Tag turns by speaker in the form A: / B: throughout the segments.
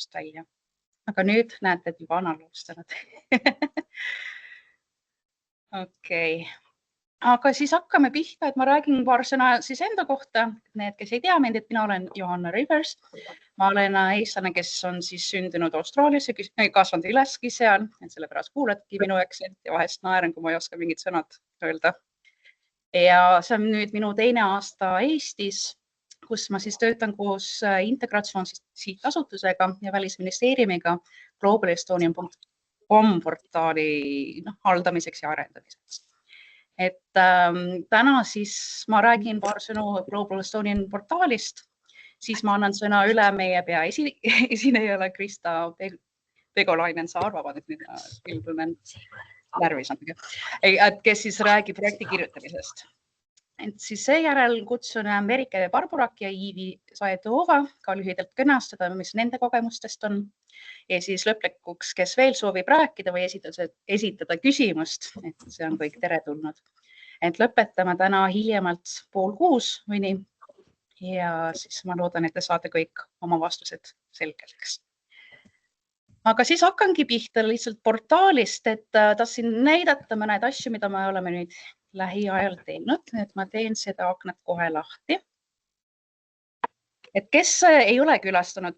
A: salvestust välja. Aga nüüd näete, et juba on alustanud. Okei. Aga siis hakkame pihta, et ma räägin paar sõna siis enda kohta. Need, kes ei tea mind, et mina olen Johanna Rivers. Ma olen eestlane, kes on siis sündinud Austraalias ja kasvanud üleski seal. Sellepärast kuuladki minu aktsent ja vahest naeran, kui ma ei oska mingid sõnad öelda. Ja see on nüüd minu teine aasta Eestis, kus ma siis töötan koos Integratsioon sihtasutusega ja Välisministeeriumiga globalestonian.com portaali haldamiseks ja arendamiseks. Et täna siis ma räägin paar sõnu Global Estonian portaalist, siis ma annan sõna üle meie peaesinejale Krista Pegolainen-Saar, kes siis räägib projekti kirjutamisest. Et siis seejärel kutsun Merike Barburak ja Iivi Saetova ka lühidalt kõnastada, mis nende kogemustest on. Ja siis lõplikuks, kes veel soovib rääkida või esitada küsimust, et see on kõik teretulnud. Et lõpetame täna hiljemalt 5:30 või nii. Ja siis ma loodan, et te saate kõik oma vastused selgeks. Aga siis hakkangi pihta lihtsalt portaalist, et tahtsin näidata mõned asju, mida me oleme nüüd lähiajal teinud. Et ma teen seda aknat kohe lahti. Et kes ei ole külastanud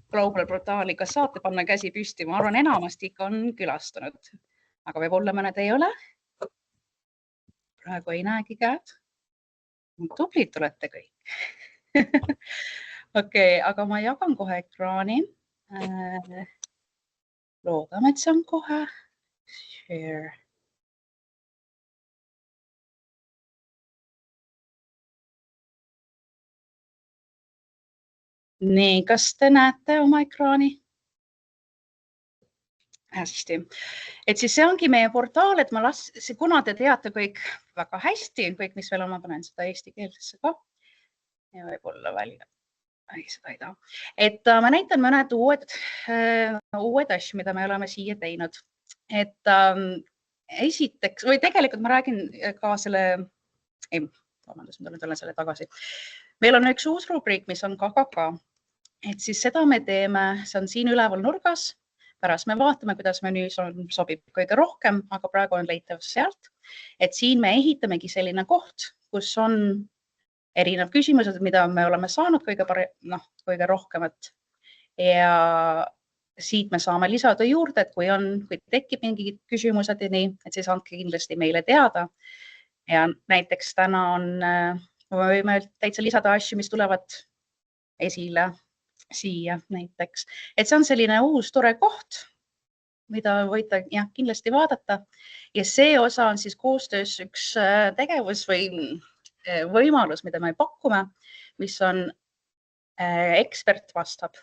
A: Global portaali, kas saate panna käsi püsti? Ma arvan, enamasti ikka on külastanud, aga võib-olla mõned ei ole. Praegu ei näegi käed. Tublid olete kõik. Okei, aga ma jagan kohe ekraani. Loodame, et see on kohe. Share. Nii, kas te näete oma ekraani? Hästi. Et siis see ongi meie portaal, et kuna te teate kõik väga hästi, kõik, mis veel on, ma panen seda eesti keelsesse ka. Ja võib-olla välja. Seda ei taha. Et ma näitan mõned uued asju, mida me oleme siia teinud. Et esiteks, või tegelikult ma räägin ka vabandust, ma tulen selle tagasi. Meil on üks uus rubriik, mis on KKK. Et siis seda me teeme, see on siin üleval nurgas. Pärast me vaatame, kuidas menüü sobib kõige rohkem, aga praegu on leitav sealt. Et siin me ehitamegi selline koht, kus on erinev küsimused, mida me oleme saanud kõige rohkemat. Ja siit me saame lisada juurde, et kui tekib mingid küsimused ja nii, et siis andke kindlasti meile teada. Ja näiteks täna võime täitsa lisada asju, mis tulevad esile siia näiteks. Et see on selline uus tore koht, mida võite kindlasti vaadata. Ja see osa on siis koostöös üks tegevus või võimalus, mida me pakume, mis on ekspert vastab.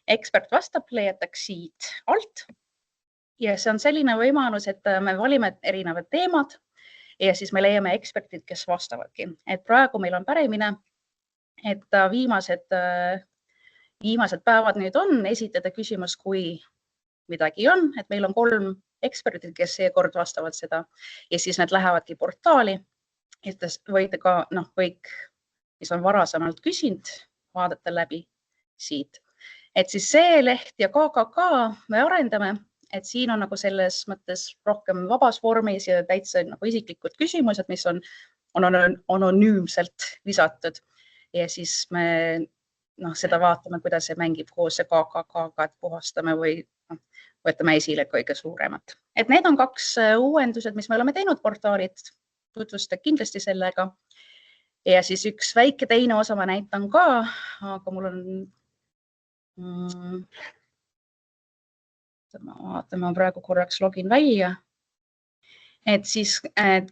A: Ekspert vastab leiatakse siit alt. Ja see on selline võimalus, et me valime erinevad teemad ja siis me leiame ekspertid, kes vastavadki. Et praegu meil on pärimine, et viimased päevad nüüd on esitada küsimus, kui midagi on, et meil on 3 ekspertid, kes seekord vastavad seda ja siis need lähevadki portaali. Et võite ka kõik, mis on varasemalt küsinud, vaadata läbi siit. Et siis see leht ja KKK me arendame, et siin on selles mõttes rohkem vabas vormis ja täitsa isiklikud küsimused, mis on anonüümselt lisatud. Ja siis me seda vaatame, kuidas see mängib koos see KKK-ga, et puhastame või võtame esile kõige suuremat. Et need on 2 uuendused, mis me oleme teinud portaalit. Tutvusta kindlasti sellega. Ja siis üks väike teine osa ma näitan ka, aga mul on ma praegu korraks login välja. Et siis,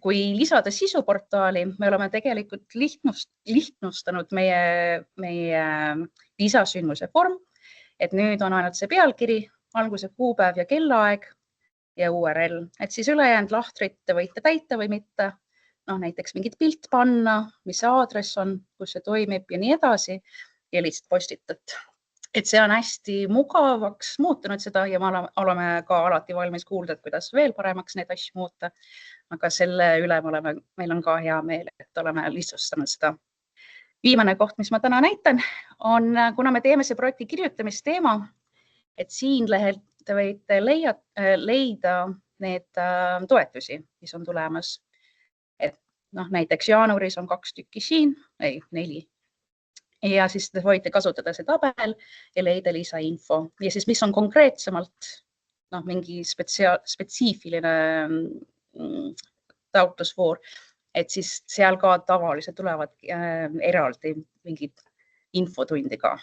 A: kui lisada sisuportaali, me oleme tegelikult lihtnustanud meie lisasündmuse vorm, et nüüd on ainult see pealkiri, alguse kuupäev ja kellaaeg ja URL. Et siis ülejäänud lahtrit te võite täita või mitte. Näiteks mingit pilt panna, mis see aadress on, kus see toimib ja nii edasi ja lihtsalt postitat. Et see on hästi mugavaks muutunud seda ja me oleme ka alati valmis kuulda, et kuidas veel paremaks neid asju muuta. Aga selle üle meil on ka hea meel, et oleme lihtsustanud seda. Viimane koht, mis ma täna näitan, on, kuna me teeme see projekti kirjutamisteema, et siin lehelt te võite leida need toetusi, mis on tulemas. Et näiteks jaanuaris on 2 tükki siin, 4. Ja siis te võite kasutada see tabel ja leida lisainfo. Ja siis mis on konkreetsemalt mingi spetsiifiline taotlusvoor, et siis seal ka tavaliselt tulevad eraldi mingid infotundi ka.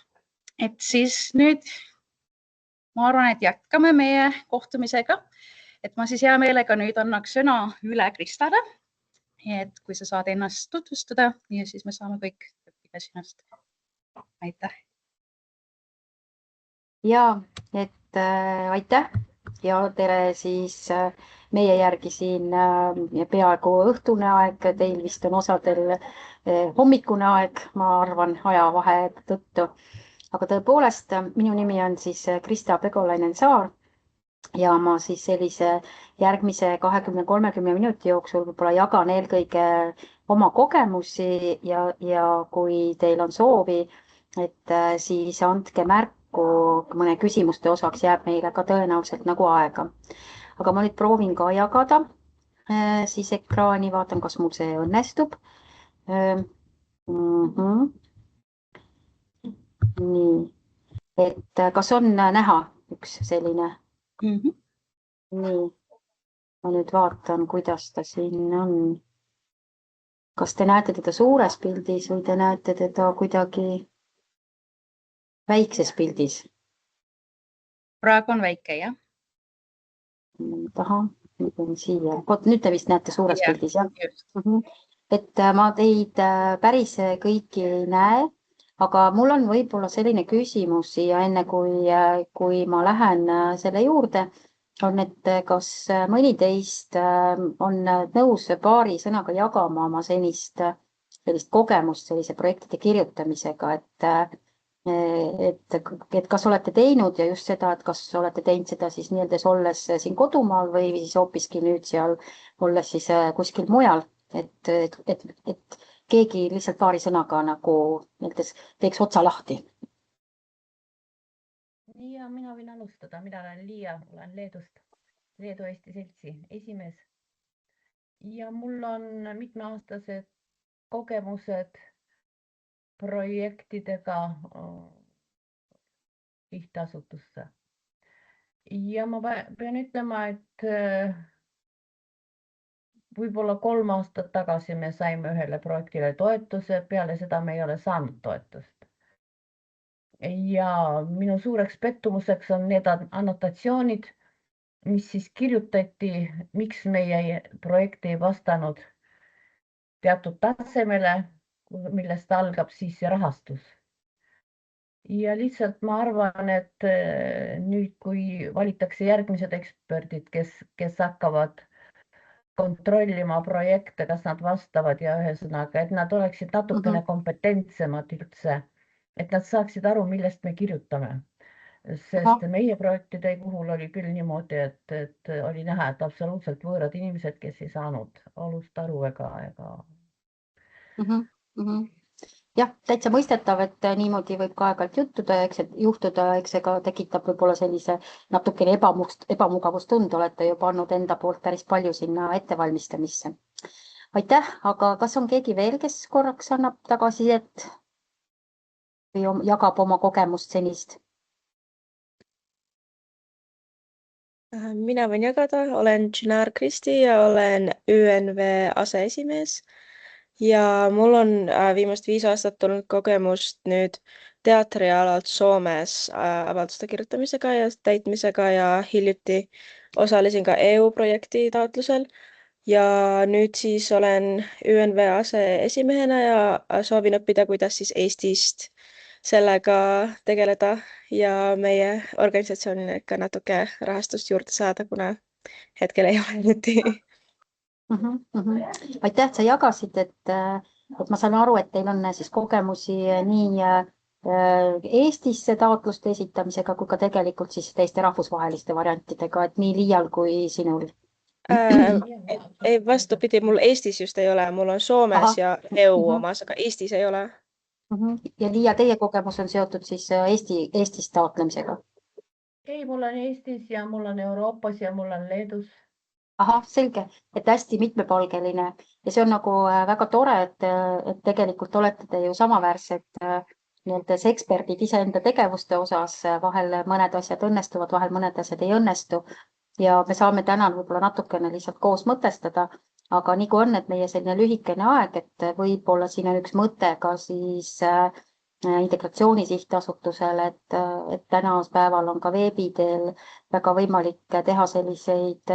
A: Et siis nüüd ma arvan, et jätkame meie kohtumisega. Et ma siis hea meelega nüüd annaks sõna üle Kristale, et kui sa saad ennast tutvustada ja siis me saame kõik õppida sinust. Aitäh!
B: Ja, et aitäh ja tere siis meie järgi siin peaaegu õhtune aeg, teil vist on osadel hommikune aeg, ma arvan, ajavahe tõttu. Aga tõepoolest, minu nimi on siis Krista Pegolainen-Saar ja ma siis sellise järgmise 20-30 minuti jooksul võib-olla jagan eelkõige oma kogemusi ja kui teil on soovi, et siis andke märku, mõne küsimuste osaks jääb meile ka tõenäoliselt nagu aega. Aga ma nüüd proovin ka jagada siis ekraani, vaatan, kas mul see õnnestub. Nii, et kas on näha üks selline? Nii, ma nüüd vaatan, kuidas ta siin on. Kas te näete teda suures pildis või te näete teda kuidagi väikses pildis?
A: Praegu on väike, jah?
B: Taha, nüüd on siia. Nüüd te vist näete suures pildis, jah? Et ma teid päris kõiki ei näe, aga mul on võib-olla selline küsimus siia enne, kui ma lähen selle juurde, on, et kas mõni teist on nõus paari sõnaga jagama oma sellist kogemust sellise projektide kirjutamisega, et kas olete teinud ja just seda, et kas olete teinud seda siis nii-öelda olles siin kodumaal või siis hoopiski nüüd seal olles siis kuskil mujal, et keegi lihtsalt paari sõnaga nagu teeks otsa lahti.
C: Ja mina võin alustada, mina olen Liia, olen Leedust, Leedu-Eesti Seltsi esimees ja mul on mitmeaastased kogemused projektidega sihtasutusse. Ja ma pean ütlema, et võib-olla 3 aastat tagasi me saime ühele projektile toetuse, peale seda me ei ole saanud toetust. Ja minu suureks pettumuseks on need annotatsioonid, mis siis kirjutati, miks meie projekt ei vastanud teatud tasemele, millest algab siis rahastus. Ja lihtsalt ma arvan, et nüüd, kui valitakse järgmised eksperdid, kes hakkavad kontrollima projekte, kas nad vastavad ja ühesõnaga, et nad oleksid natukene kompetentsemad üldse, et nad saaksid aru, millest me kirjutame. Sest meie projektide puhul oli küll niimoodi, et oli näha, et absoluutselt võõrad inimesed, kes ei saanud olust aru ega.
B: Jah, täitsa mõistetav, et niimoodi võib ka aeg-ajalt juhtuda, eks see ka tekitab võib-olla sellise natukene ebamugavustunde, olete ju pannud enda poolt päris palju sinna ettevalmistamisse. Aitäh, aga kas on keegi veel, kes korraks annab tagasisidet või jagab oma kogemust senist?
D: Mina võin jagada, olen Chinar Kristi ja olen ÜNV aseesimees. Ja mul on viimast 5 aastat olnud kogemust nüüd teatrialalt Soomes avalduste kirjutamisega ja täitmisega ja hiljuti osalesin ka EU-projekti taotlusel. Ja nüüd siis olen ÜNV aseesimehena ja soovin õppida, kuidas siis Eestist sellega tegeleda ja meie organisatsioonile ikka natuke rahastust juurde saada, kuna hetkel ei ole nüüd.
B: Aitäh, et sa jagasid, et ma saan aru, et teil on siis kogemusi nii Eestisse taotluste esitamisega kui ka tegelikult siis teiste rahvusvaheliste variantidega, et nii Liial kui sinul.
D: Ei, vastupidi, mul Eestis just ei ole, mul on Soomes ja EU omas, aga Eestis ei ole.
B: Ja Liia, teie kogemus on seotud siis Eestis taotlemisega?
C: ei, mul on Eestis ja mul on Euroopas ja mul on Leedus.
B: Ahah, selge, et hästi mitmepalgeline ja see on nagu väga tore, et tegelikult olete te ju samaväärsed nii-öelda eksperdid iseenda tegevuste osas. Vahel mõned asjad õnnestuvad, vahel mõned asjad ei õnnestu ja me saame täna võib-olla natukene lihtsalt koos mõtestada, aga nii kui on, et meie selline lühikene aeg, et võib-olla siin on üks mõte ka siis Integratsiooni Sihtasutusele, et tänaspäeval on ka veebi teel väga võimalik teha selliseid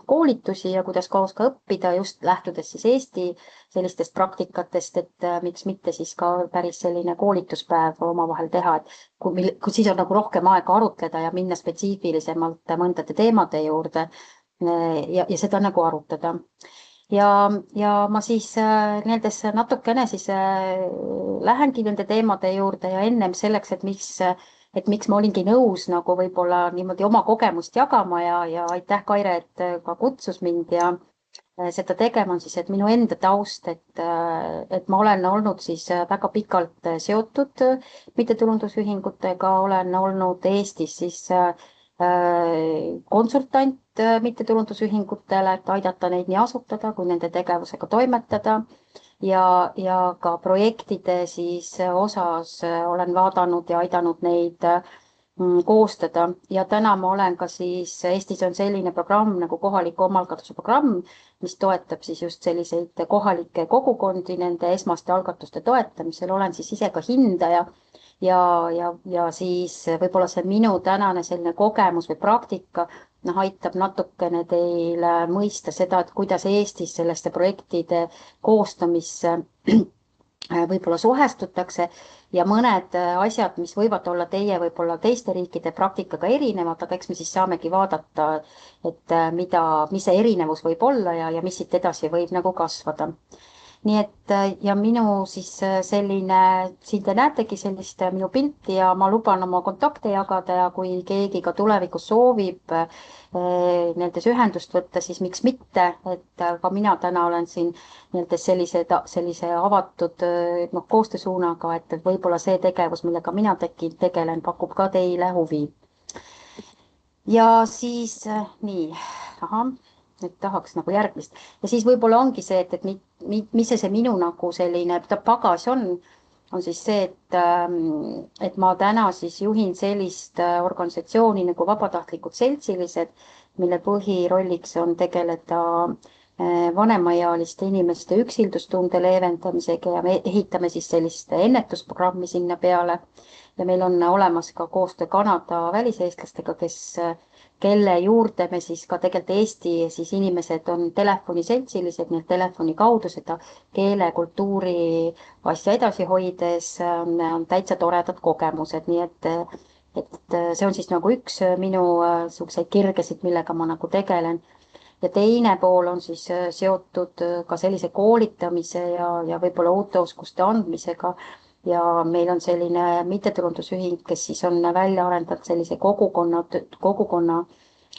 B: koolitusi ja kuidas koos ka õppida, just lähtudes siis Eesti sellistest praktikatest, et miks mitte siis ka päris selline koolituspäev omavahel teha, et kui siis on nagu rohkem aega arutleda ja minna spetsiifilisemalt mõndade teemade juurde ja seda nagu arutada. Ja ma siis nendes natukene siis lähengi nende teemade juurde ja ennem selleks, et miks ma olingi nõus nagu võib-olla niimoodi oma kogemust jagama ja aitäh, Kaire, et ka kutsus mind ja seda tegema on siis, et minu enda taust, et ma olen olnud siis väga pikalt seotud mittetulundusühingutega, olen olnud Eestis siis konsultant mittetulundusühingutele, et aidata neid nii asutada kui nende tegevusega toimetada ja ka projektide siis osas olen vaadanud ja aidanud neid koostada ja täna ma olen ka siis, Eestis on selline programm nagu kohaliku omaalgatuse programm, mis toetab siis just selliseid kohalikke kogukondi nende esmaste algatuste toetamisel, olen siis ise ka hindaja ja siis võib-olla see minu tänane selline kogemus või praktika aitab natukene teile mõista seda, et kuidas Eestis selliste projektide koostamisse võib-olla suhestutakse ja mõned asjad, mis võivad olla teie võib-olla teiste riikide praktikaga erinevad, aga eks me siis saamegi vaadata, et mis see erinevus võib olla ja mis siit edasi võib nagu kasvada. Nii et ja minu siis selline, siin te näetegi sellist minu pilti ja ma luban oma kontakte jagada ja kui keegi ka tulevikus soovib nendes ühendust võtta, siis miks mitte, et ka mina täna olen siin nendes sellise avatud koostöösuunaga, et võib-olla see tegevus, millega mina tegelen, pakub ka teile huvi. Ja siis nii, nüüd tahaks nagu järgmist. Ja siis võib-olla ongi see, et mis see minu nagu selline pagas on siis see, et ma täna siis juhin sellist organisatsiooni nagu Vabatahtlikud Seltsilised, mille põhirolliks on tegeleda vanemaealiste inimeste üksildustunde leevendamisega ja me ehitame siis sellist ennetusprogrammi sinna peale. Ja meil on olemas ka koostöö Kanada väliseestlastega, kelle juurde me siis ka tegelikult Eesti siis inimesed on telefoniseltsilised, nii et telefoni kaudu seda keele, kultuuri asja edasi hoides on täitsa toredad kogemused, nii et see on siis nagu üks minu selliseid kirgesid, millega ma nagu tegelen. Ja teine pool on siis seotud ka sellise koolitamise ja võib-olla uute oskuste andmisega. Ja meil on selline mittetulundusühing, kes siis on välja arendanud sellise kogukonna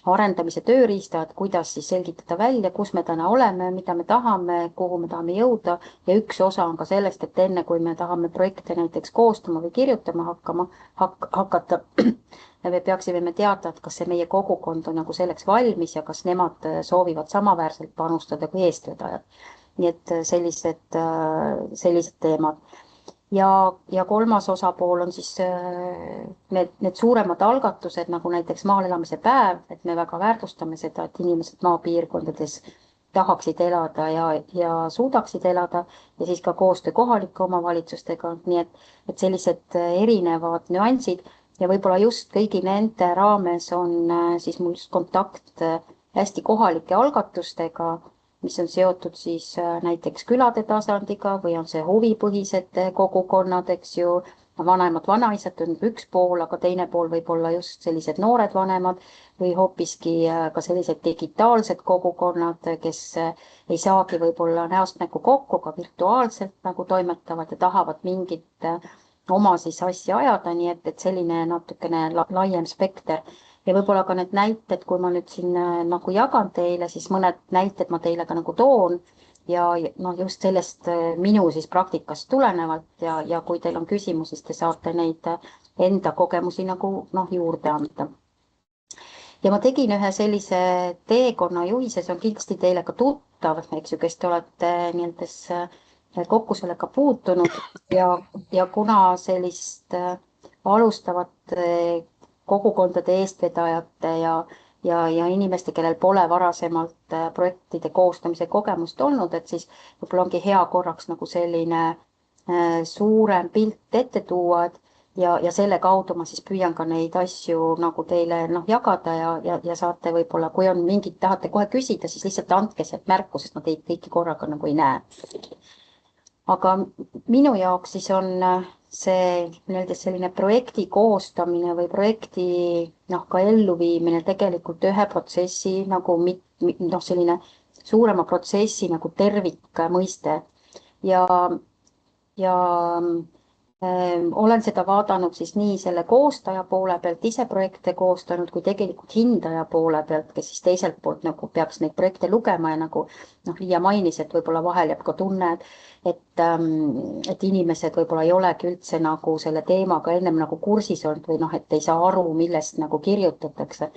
B: arendamise tööriista, et kuidas siis selgitada välja, kus me täna oleme, mida me tahame, kuhu me tahame jõuda. Ja üks osa on ka sellest, et enne kui me tahame projekte näiteks koostama või kirjutama hakata, me peaksime teada, et kas see meie kogukond on nagu selleks valmis ja kas nemad soovivad samaväärselt panustada kui eestvedajad. Nii et sellised teemad. Ja kolmas osapool on siis need suuremad algatused, nagu näiteks maal elamise päev, et me väga väärtustame seda, et inimesed maapiirkondades tahaksid elada ja suudaksid elada ja siis ka koostöö kohalike omavalitsustega, nii et sellised erinevad nüansid ja võib-olla just kõigi nende raames on siis mul kontakt hästi kohalike algatustega, mis on seotud siis näiteks külade tasandiga või on see huvipõhised kogukonnad, eks ju, vanemad vanaisad on üks pool, aga teine pool võib olla just sellised noored vanemad või hoopiski ka sellised digitaalsed kogukonnad, kes ei saagi võib-olla näost näkku kokku, aga virtuaalselt nagu toimetavad ja tahavad mingit oma siis asja ajada, nii et selline natukene laiem spekter. Ja võib-olla ka need näited, kui ma nüüd siin nagu jagan teile, siis mõned näited ma teile ka nagu toon ja just sellest minu siis praktikast tulenevalt ja kui teil on küsimusi, siis te saate neid enda kogemusi nagu juurde anda. ja ma tegin ühe sellise teekonnajuhise, see on kindlasti teile ka tuttav, eks ju, kes te olete nii-öelda kokku sellega puutunud ja kuna sellist alustavat kogukondade eestvedajate ja inimeste, kellel pole varasemalt projektide koostamise kogemust olnud, et siis võib-olla ongi hea korraks nagu selline suurem pilt ette tuua, ja selle kaudu ma siis püüan ka neid asju nagu teile jagada ja saate võib-olla, kui on mingid, tahate kohe küsida, siis lihtsalt andke sealt märku, sest ma teid kõiki korraga nagu ei näe. Aga minu jaoks siis on see nii-öelda selline projekti koostamine või projekti ka elluviimine tegelikult ühe protsessi nagu selline suurema protsessi nagu tervikmõiste ja olen seda vaadanud siis nii selle koostaja poole pealt, ise projekte koostanud, kui tegelikult hindaja poole pealt, kes siis teiselt poolt nagu peaks neid projekte lugema ja nagu Liia mainis, et võib-olla vahel jääb ka tunne, et inimesed võib-olla ei olegi üldse nagu selle teemaga ennem nagu kursis olnud või et ei saa aru, millest nagu kirjutatakse.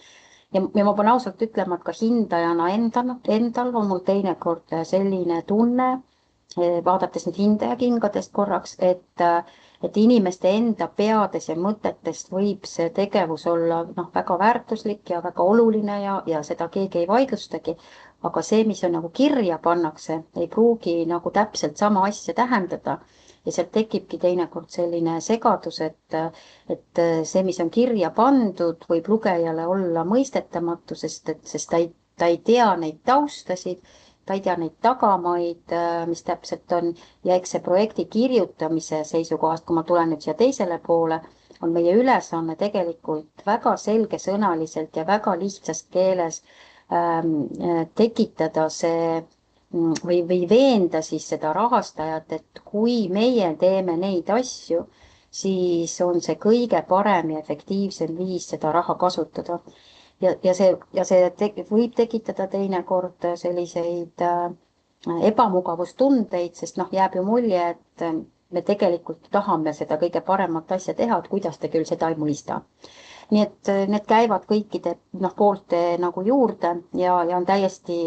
B: Ja ma pean ausalt ütlema, et ka hindajana endal on mul teinekord selline tunne, vaadates nüüd hindaja kingadest korraks, et inimeste enda peades ja mõtetest võib see tegevus olla väga väärtuslik ja väga oluline ja seda keegi ei vaidlustagi, aga see, mis on nagu kirja pannakse, ei pruugi nagu täpselt sama asja tähendada ja sealt tekibki teinekord selline segadus, et see, mis on kirja pandud, võib lugejale olla mõistetamatu, sest ta ei tea neid taustasid, ta ei tea neid tagamaid, mis täpselt on ja eks see projekti kirjutamise seisukohast, kui ma tulen nüüd siia teisele poole, on meie ülesanne tegelikult väga selgesõnaliselt ja väga lihtsas keeles tekitada see või veenda siis seda rahastajat, et kui meie teeme neid asju, siis on see kõige parem ja efektiivsem viis seda raha kasutada. Ja see võib tekitada teinekord selliseid ebamugavustundeid, sest jääb ju mulje, et me tegelikult tahame seda kõige paremat asja teha, et kuidas te küll seda ei mõista. Nii et need käivad kõikide poolte nagu juurde ja on täiesti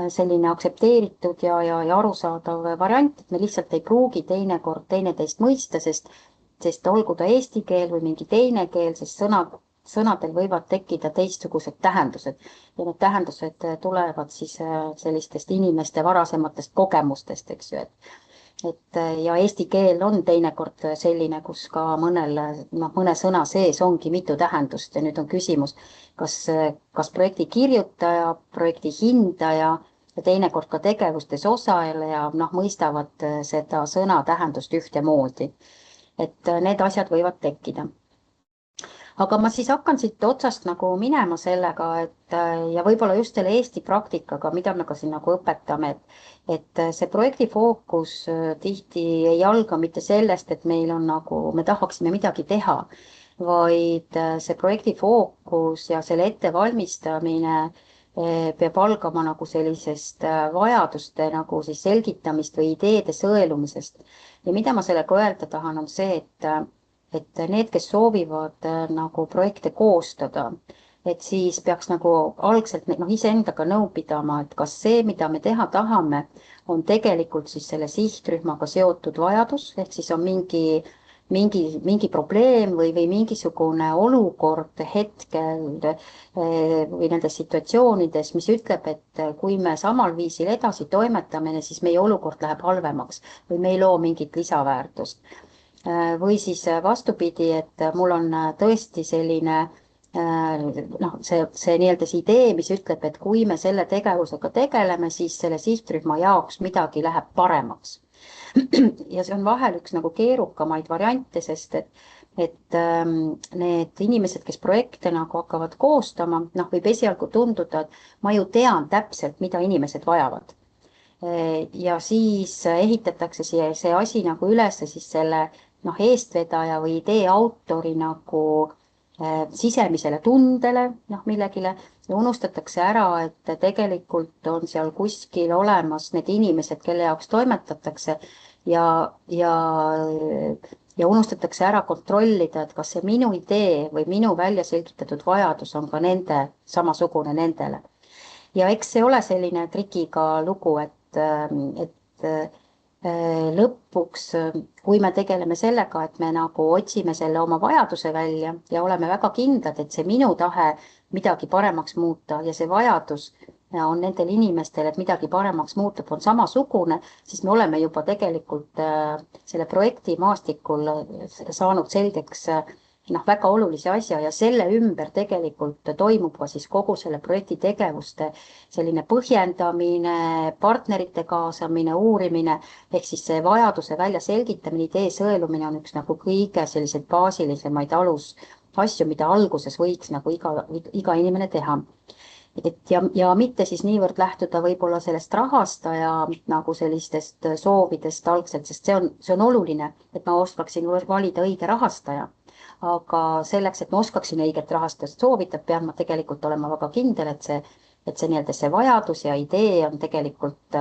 B: selline aktsepteeritud ja arusaadav variant, et me lihtsalt ei pruugi teinekord teineteist mõista, sest olgu ta eesti keel või mingi teine keel, sest sõnadel võivad tekkida teistsugused tähendused ja need tähendused tulevad siis sellistest inimeste varasematest kogemustest, eks ju, et ja eesti keel on teinekord selline, kus ka mõne sõna sees ongi mitu tähendust ja nüüd on küsimus, kas projekti kirjutaja, projekti hindaja ja teinekord ka tegevustes osaleja mõistavad seda sõna tähendust ühtemoodi. Et need asjad võivad tekkida. Aga ma siis hakkan siit otsast nagu minema sellega, ja võib-olla just selle Eesti praktikaga, mida me ka siin nagu õpetame, et see projekti fookus tihti ei alga mitte sellest, et meil on nagu, me tahaksime midagi teha, vaid see projekti fookus ja selle ettevalmistamine peab algama nagu sellisest vajaduste nagu siis selgitamist või ideede sõelumisest. Ja mida ma sellega öelda tahan, on see, et need, kes soovivad nagu projekte koostada, et siis peaks nagu algselt iseendaga nõu pidama, et kas see, mida me teha tahame, on tegelikult siis selle sihtrühmaga seotud vajadus, ehk siis on mingi probleem või mingisugune olukord hetkel või nendes situatsioonides, mis ütleb, et kui me samal viisil edasi toimetame, siis meie olukord läheb halvemaks või me ei loo mingit lisaväärtust. Või siis vastupidi, et mul on tõesti selline see nii-öelda see idee, mis ütleb, et kui me selle tegevusega tegeleme, siis selle sihtrühma jaoks midagi läheb paremaks. Ja see on vahel üks nagu keerukamaid variante, sest et need inimesed, kes projekte nagu hakkavad koostama, võib esialgu tunduda, et ma ju tean täpselt, mida inimesed vajavad. Ja siis ehitatakse see asi nagu üles siis selle eestvedaja või idee autori nagu sisemisele tundele, millegile ja unustatakse ära, et tegelikult on seal kuskil olemas need inimesed, kelle jaoks toimetatakse ja ja unustatakse ära kontrollida, et kas see minu idee või minu välja selgitatud vajadus on ka nende samasugune nendele. Ja eks see ole selline trikiga lugu, et lõpuks, kui me tegeleme sellega, et me nagu otsime selle oma vajaduse välja ja oleme väga kindlad, et see minu tahe midagi paremaks muuta ja see vajadus on nendel inimestel, et midagi paremaks muutub, on samasugune, siis me oleme juba tegelikult selle projekti maastikul saanud selgeks väga olulise asja ja selle ümber tegelikult toimub ka siis kogu selle projekti tegevuste selline põhjendamine, partnerite kaasamine, uurimine, ehk siis see vajaduse välja selgitamine, idee sõelumine on üks nagu kõige selliseid baasilisemaid alusasju, mida alguses võiks nagu iga inimene teha. Ja mitte siis niivõrd lähtuda võib-olla sellest rahastaja nagu sellistest soovidest algselt, sest see on oluline, et ma oskaksin valida õige rahastaja. Aga selleks, et ma oskaksin õiget rahastajast soovitada, pean ma tegelikult olema väga kindel, et see vajadus ja idee on tegelikult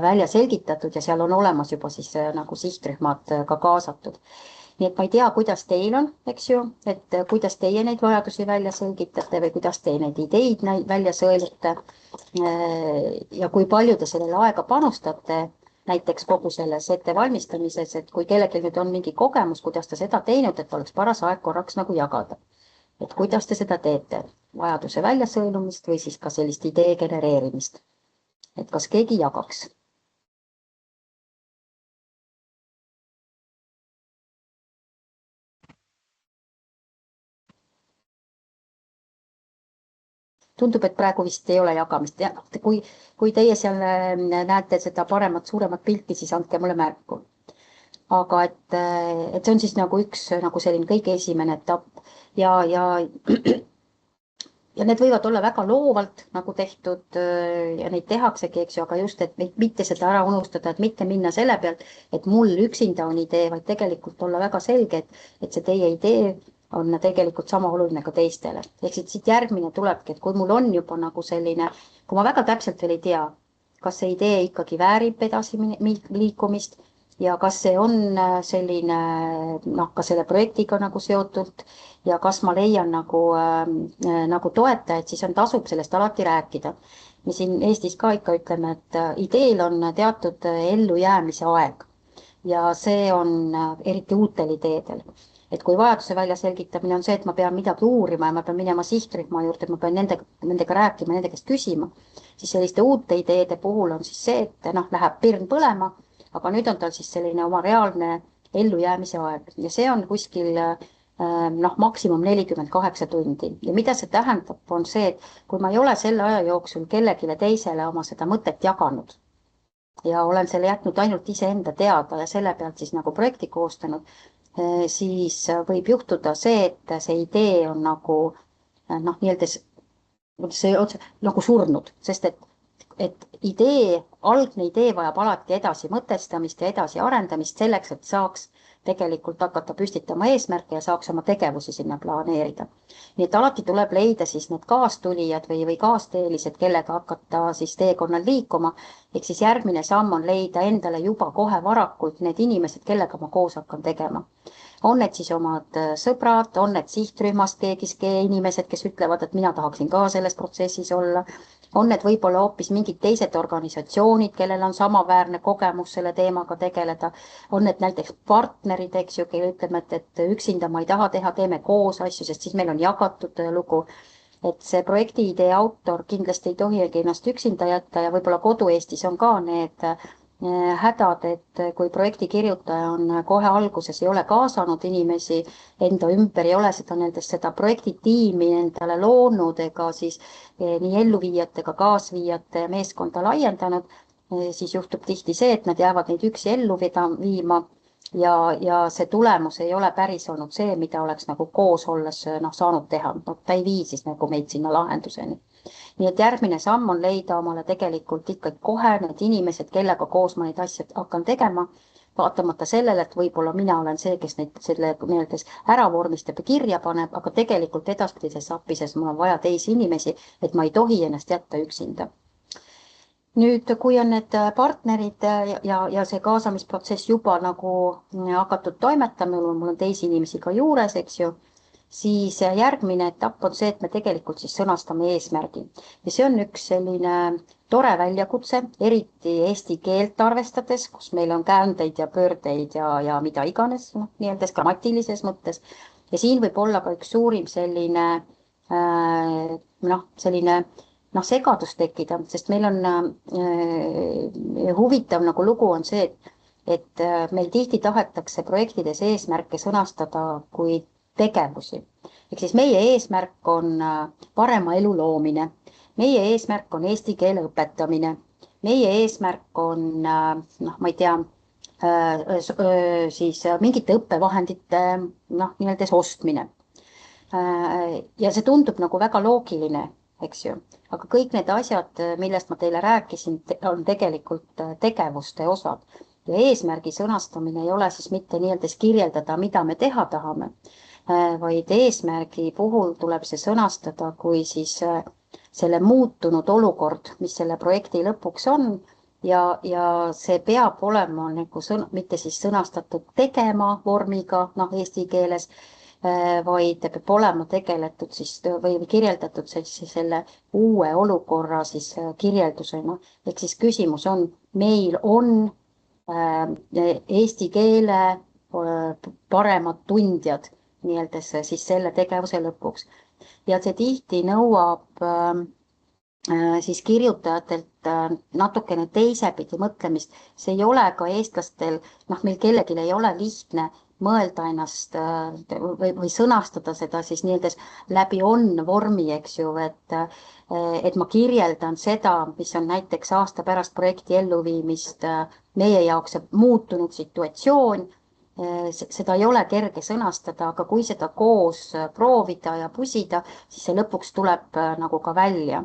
B: välja selgitatud ja seal on olemas juba siis nagu sihtrühmad ka kaasatud. Nii et ma ei tea, kuidas teil on, eks ju, et kuidas teie neid vajadusi välja selgitate või kuidas te neid ideid välja sõelute ja kui palju te sellele aega panustate, näiteks kogu selles ettevalmistamises, et kui kellelgi nüüd on mingi kogemus, kuidas ta seda teinud, et oleks paras aeg korraks nagu jagada. Et kuidas te seda teete? Vajaduse väljasõelumist või siis ka sellist idee genereerimist? Et kas keegi jagaks? Tundub, et praegu vist ei ole jagamist. Kui teie seal näete seda paremat, suuremat pilti, siis andke mulle märku. Aga et see on siis nagu üks nagu selline kõige esimene etapp ja need võivad olla väga loovalt nagu tehtud ja neid tehaksegi, eks ju, aga just, et mitte seda ära unustada, et mitte minna selle pealt, et mul üksinda on idee, vaid tegelikult olla väga selge, et see teie idee on tegelikult sama oluline ka teistele. Ehk siit järgmine tulebki, et kui mul on juba nagu selline, kui ma väga täpselt veel ei tea, kas see idee ikkagi väärib edasi liikumist ja kas see on selline, ka selle projektiga nagu seotud ja kas ma leian nagu toetajaid, siis tasub sellest alati rääkida. Me siin Eestis ka ikka ütleme, et ideel on teatud ellujäämise aeg ja see on eriti uutel ideedel. Et kui vajaduse välja selgitamine on see, et ma pean midagi uurima ja ma pean minema sihtrühma juurde, et ma pean nendega rääkima, nende käest küsima, siis selliste uute ideede puhul on siis see, et läheb pirn põlema, aga nüüd on tal siis selline oma reaalne ellujäämise aeg ja see on kuskil maksimum 48 tundi. Ja mida see tähendab, on see, et kui ma ei ole selle aja jooksul kellegile teisele oma seda mõtet jaganud ja olen selle jätnud ainult iseenda teada ja selle pealt siis nagu projekti koostanud, siis võib juhtuda see, et see idee on nagu nii-öelda see on nagu surnud, sest et algne idee vajab alati edasi mõtestamist ja edasi arendamist selleks, et saaks tegelikult hakata püstitama eesmärke ja saaks oma tegevusi sinna planeerida. Nii et alati tuleb leida siis need kaastulijad või kaasteelised, kellega hakata siis teekonnal liikuma. Ehk siis järgmine samm on leida endale juba kohe varakult need inimesed, kellega ma koos hakkan tegema. On need siis omad sõbrad, on need sihtrühmast keegi inimesed, kes ütlevad, et mina tahaksin ka selles protsessis olla. On need võib-olla hoopis mingid teised organisatsioonid, kellel on samaväärne kogemus selle teemaga tegeleda. On need näiteks partnerid, eks ju, kelle ütleme, et üksinda ma ei taha teha, teeme koos asju, sest siis meil on jagatud lugu. Et see projekti idee autor kindlasti ei tohi ennast üksinda jätta ja võib-olla Kodu-Eestis on ka need hädad, et kui projekti kirjutaja on kohe alguses ei ole kaasanud inimesi enda ümber, ei ole seda projektitiimi endale loonud ega siis nii elluviijate ega kaasviijate meeskonda laiendanud, siis juhtub tihti see, et nad jäävad neid üksi ellu viima ja see tulemus ei ole päris olnud see, mida oleks nagu koos olles saanud teha. Ta ei vii siis nagu meid sinna lahenduseni. Nii et järgmine samm on leida omale tegelikult ikkagi kohe need inimesed, kellega koos ma neid asju hakkan tegema, vaatamata sellele, et võib-olla mina olen see, kes neid selle ära vormistab ja kirja paneb, aga tegelikult edaspidises appises mul on vaja teisi inimesi, et ma ei tohi ennast jätta üksinda. nüüd, kui on need partnerid ja see kaasamisprotsess juba nagu hakatud toimetama, mul on teisi inimesi ka juures, eks ju, siis järgmine etapp on see, et me tegelikult siis sõnastame eesmärgi. Ja see on üks selline tore väljakutse, eriti eesti keelt arvestades, kus meil on käändeid ja pöördeid ja mida iganes, nii-öelda grammatilises mõttes. Ja siin võib olla ka üks suurim selline segadus tekkida, sest meil on huvitav nagu lugu on see, et meil tihti tahetakse projektides eesmärke sõnastada kui tegevusi. Ehk siis meie eesmärk on parema elu loomine. Meie eesmärk on eesti keele õpetamine. Meie eesmärk on, ma ei tea, siis mingite õppevahendite nii-öelda ostmine. Ja see tundub nagu väga loogiline, eks ju. Aga kõik need asjad, millest ma teile rääkisin, on tegelikult tegevuste osad. Ja eesmärgi sõnastamine ei ole siis mitte nii-öelda kirjeldada, mida me teha tahame, vaid eesmärgi puhul tuleb see sõnastada kui siis selle muutunud olukord, mis selle projekti lõpuks on. Ja see peab olema nagu mitte siis sõnastatud tegema vormiga, eesti keeles, vaid peab olema tegeletud siis või kirjeldatud siis selle uue olukorra siis kirjeldusena. Ehk siis küsimus on, meil on eesti keele paremad tundjad nii-öelda siis selle tegevuse lõpuks. Ja see tihti nõuab siis kirjutajatelt natukene teisepidi mõtlemist. See ei ole ka eestlastel, meil kellelgi ei ole lihtne mõelda ennast või sõnastada seda siis nii-öelda läbi on-vormi, eks ju, et ma kirjeldan seda, mis on näiteks aasta pärast projekti elluviimist meie jaoks muutunud situatsioon. Seda ei ole kerge sõnastada, aga kui seda koos proovida ja pusida, siis see lõpuks tuleb nagu ka välja.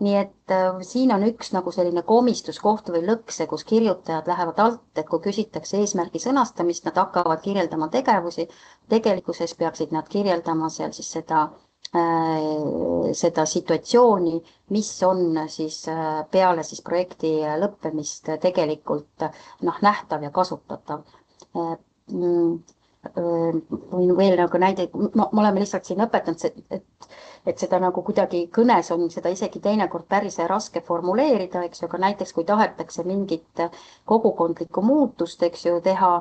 B: Nii et siin on üks nagu selline komistuskoht või lõkse, kus kirjutajad lähevad alt, et kui küsitakse eesmärgi sõnastamist, nad hakkavad kirjeldama tegevusi. Tegelikkuses peaksid nad kirjeldama seal siis seda situatsiooni, mis on siis peale siis projekti lõppemist tegelikult nähtav ja kasutatav. Võin veel nagu näide, me oleme lihtsalt siin õpetanud, et seda nagu kuidagi kõnes on seda isegi teinekord päris raske formuleerida, eks ju, aga näiteks kui tahetakse mingit kogukondlikku muutust, eks ju, teha,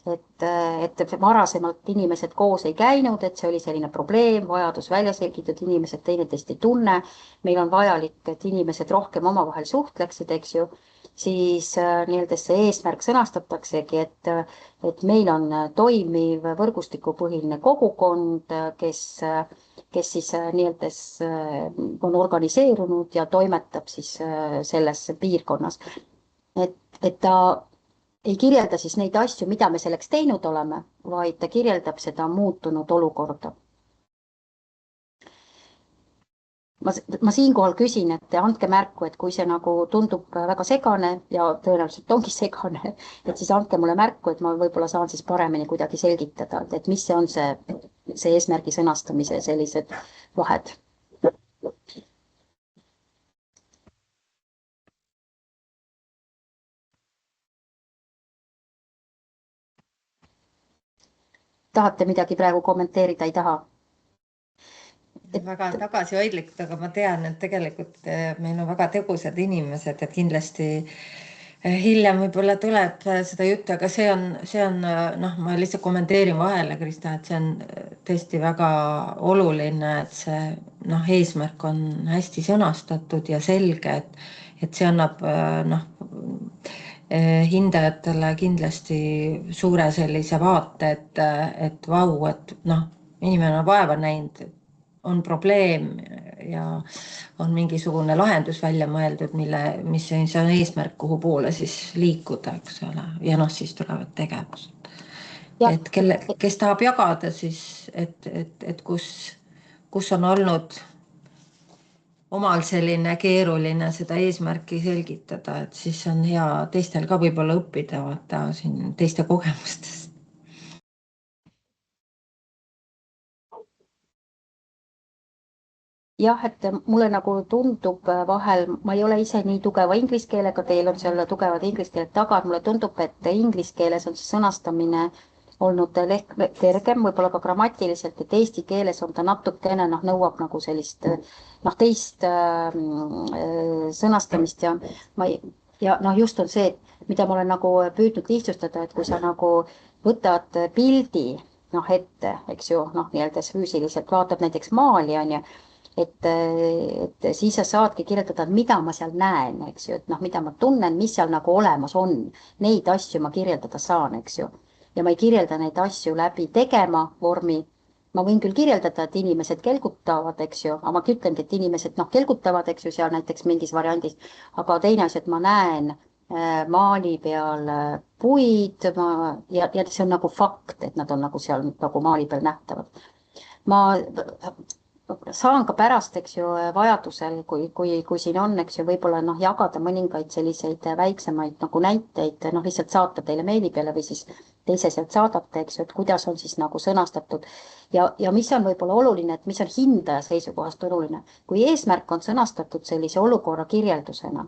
B: et varasemalt inimesed koos ei käinud, et see oli selline probleem, vajadus välja selgitud, inimesed teineteist ei tunne, meil on vajalik, et inimesed rohkem omavahel suhtleksid, eks ju, siis nii-öelda see eesmärk sõnastataksegi, et meil on toimiv võrgustikupõhiline kogukond, kes siis nii-öelda on organiseerunud ja toimetab siis selles piirkonnas. Et ta ei kirjelda siis neid asju, mida me selleks teinud oleme, vaid ta kirjeldab seda muutunud olukorda. Ma siinkohal küsin, et andke märku, et kui see nagu tundub väga segane ja tõenäoliselt ongi segane, et siis andke mulle märku, et ma võib-olla saan siis paremini kuidagi selgitada, et mis see on see eesmärgi sõnastamise sellised vahed. Tahate midagi praegu kommenteerida, ei taha?
E: Väga tagasihoidlikud, aga ma tean, et tegelikult meil on väga tegusad inimesed ja kindlasti hiljem võib-olla tuleb seda juttu, aga see on, ma lihtsalt kommenteerin vahele, Krista, et see on tõesti väga oluline, et see eesmärk on hästi sõnastatud ja selge, et see annab hindajatele kindlasti suure sellise vaate, et vau, et inimene on vaeva näinud, on probleem ja on mingisugune lahendus välja mõeldud, mis on eesmärk, kuhu poole siis liikuda, eks ole, ja siis tulevad tegevused. Et kes tahab jagada siis, et kus on olnud omal selline keeruline seda eesmärki selgitada, et siis on hea teistel ka võib-olla õppida vaata siin teiste kogemustest.
B: jah, et mulle nagu tundub vahel, ma ei ole ise nii tugeva inglise keelega, teil on seal tugevad inglise keeled taga, mulle tundub, et inglise keeles on see sõnastamine olnud kergem, võib-olla ka grammatiliselt, et eesti keeles on ta natukene, nõuab nagu sellist, teist sõnastamist ja just on see, mida ma olen nagu püüdnud lihtsustada, et kui sa nagu võtad pildi, ette, eks ju, nii-öelda füüsiliselt vaatab näiteks maali, on ju, et siis sa saadki kirjeldada, mida ma seal näen, eks ju, et mida ma tunnen, mis seal nagu olemas on. Neid asju ma kirjeldada saan, eks ju. Ja ma ei kirjelda neid asju läbi tegema vormi. Ma võin küll kirjeldada, et inimesed kelgutavad, eks ju, aga ma ütlengi, et inimesed kelgutavad, eks ju, seal näiteks mingis variandis, aga teine asi, et ma näen maali peal puid ja see on nagu fakt, et nad on nagu seal nagu maali peal nähtavad. Ma saan ka pärast, eks ju, vajadusel, kui siin on, eks ju, võib-olla jagada mõningaid selliseid väiksemaid nagu näiteid, lihtsalt saata teile meili peale või siis teise sealt saadate, eks ju, et kuidas on siis nagu sõnastatud ja mis on võib-olla oluline, et mis on hindaja seisukohast oluline. Kui eesmärk on sõnastatud sellise olukorra kirjeldusena,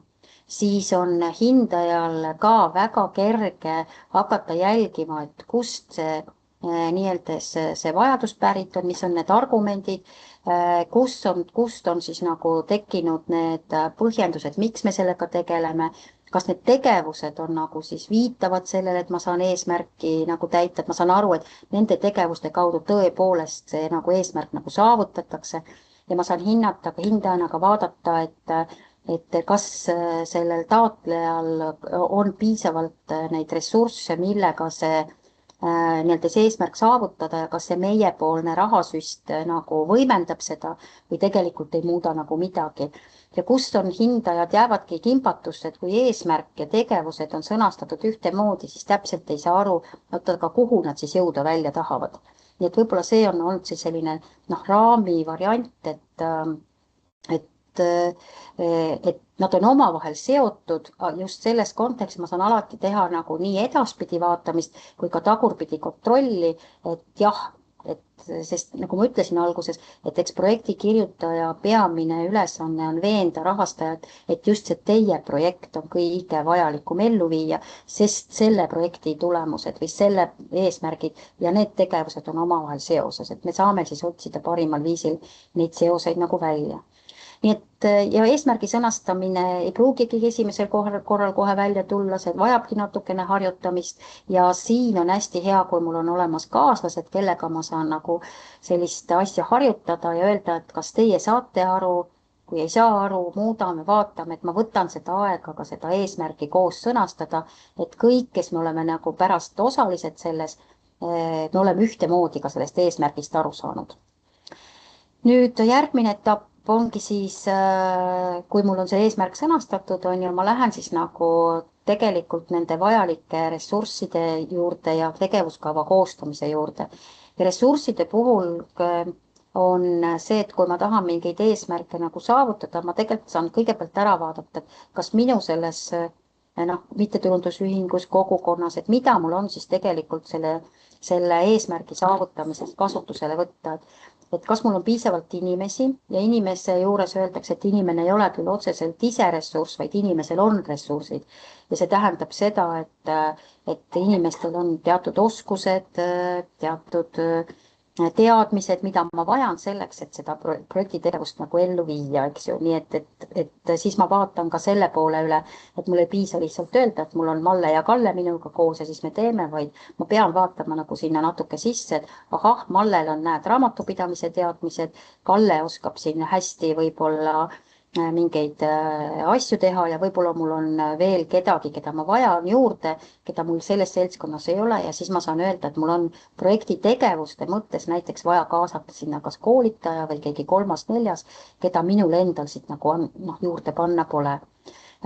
B: siis on hindajal ka väga kerge hakata jälgima, et kust see nii-öelda see vajadus pärit on, mis on need argumendid, kust on siis nagu tekkinud need põhjendused, miks me sellega tegeleme, kas need tegevused on nagu siis viitavad sellele, et ma saan eesmärki nagu täita, et ma saan aru, et nende tegevuste kaudu tõepoolest see nagu eesmärk nagu saavutatakse ja ma saan hinnata ka hindajana ka vaadata, et kas sellel taotlejal on piisavalt neid ressursse, millega see nii-öelda see eesmärk saavutada ja kas see meiepoolne rahasüst nagu võimendab seda või tegelikult ei muuda nagu midagi. Ja kust on hindajad jäävadki kimbatusse, et kui eesmärk ja tegevused on sõnastatud ühtemoodi, siis täpselt ei saa aru, aga kuhu nad siis jõuda välja tahavad. Nii et võib-olla see on olnud siis selline raami variant, et nad on omavahel seotud, just selles kontekstis ma saan alati teha nagu nii edaspidi vaatamist kui ka tagurpidi kontrolli, et jah, sest nagu ma ütlesin alguses, et eks projekti kirjutaja peamine ülesanne on veenda rahastajat, et just see teie projekt on kõige vajalikum ellu viia, sest selle projekti tulemused või selle eesmärgid ja need tegevused on omavahel seoses, et me saame siis otsida parimal viisil neid seoseid nagu välja. Nii et ja eesmärgi sõnastamine ei pruugigi esimesel korral kohe välja tulla, see vajabki natukene harjutamist ja siin on hästi hea, kui mul on olemas kaaslased, kellega ma saan nagu sellist asja harjutada ja öelda, et kas teie saate aru, kui ei saa aru, muudame, vaatame, et ma võtan seda aega ka seda eesmärgi koos sõnastada, et kõik, kes me oleme nagu pärast osalised selles, me oleme ühtemoodi ka sellest eesmärgist aru saanud. Nüüd järgmine etapp ongi siis, kui mul on see eesmärk sõnastatud, on ju, ma lähen siis nagu tegelikult nende vajalike ressursside juurde ja tegevuskava koostamise juurde. Ja ressursside puhul on see, et kui ma tahan mingeid eesmärke nagu saavutada, ma tegelikult saan kõigepealt ära vaadata, et kas minu selles mittetulundusühingus, kogukonnas, et mida mul on siis tegelikult selle eesmärgi saavutamisest kasutusele võtta, et kas mul on piisavalt inimesi ja inimese juures öeldakse, et inimene ei ole küll otseselt ise ressurss, vaid inimesel on ressursid. Ja see tähendab seda, et inimestel on teatud oskused, teatud teadmised, mida ma vajan selleks, et seda projekti tegevust nagu ellu viia, eks ju. Nii et siis ma vaatan ka selle poole üle, et mul ei piisa lihtsalt öelda, et mul on Malle ja Kalle minuga koos ja siis me teeme, vaid ma pean vaatama nagu sinna natuke sisse, et ahah, Mallel on raamatupidamise teadmised, Kalle oskab siin hästi võib-olla mingeid asju teha ja võib-olla mul on veel kedagi, keda ma vajan juurde, keda mul selles seltskonnas ei ole ja siis ma saan öelda, et mul on projekti tegevuste mõttes näiteks vaja kaasata sinna kas koolitaja või keegi kolmas-neljas, keda minul endal siit nagu juurde panna pole.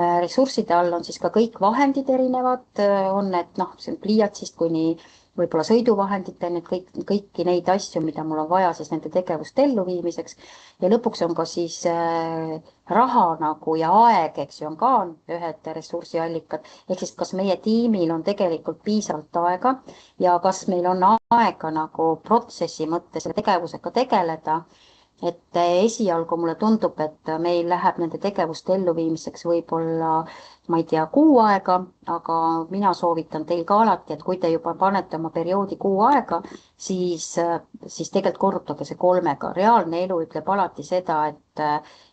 B: Ressursside all on siis ka kõik vahendid erinevad, on need pliiatsist kuni võib-olla sõiduvahenditeni, kõiki neid asju, mida mul on vaja siis nende tegevuste elluviimiseks. Ja lõpuks on ka siis raha nagu ja aeg, eks ju, on ka ühed ressursiallikad. Ehk siis kas meie tiimil on tegelikult piisavalt aega ja kas meil on aega nagu protsessi mõttes tegevusega tegeleda et esialgu mulle tundub, et meil läheb nende tegevuste elluviimiseks võib-olla, ma ei tea, kuu aega, aga mina soovitan teil ka alati, et kui te juba panete oma perioodi kuu aega, siis tegelikult korrutage see 3-ga. Reaalne elu ütleb alati seda,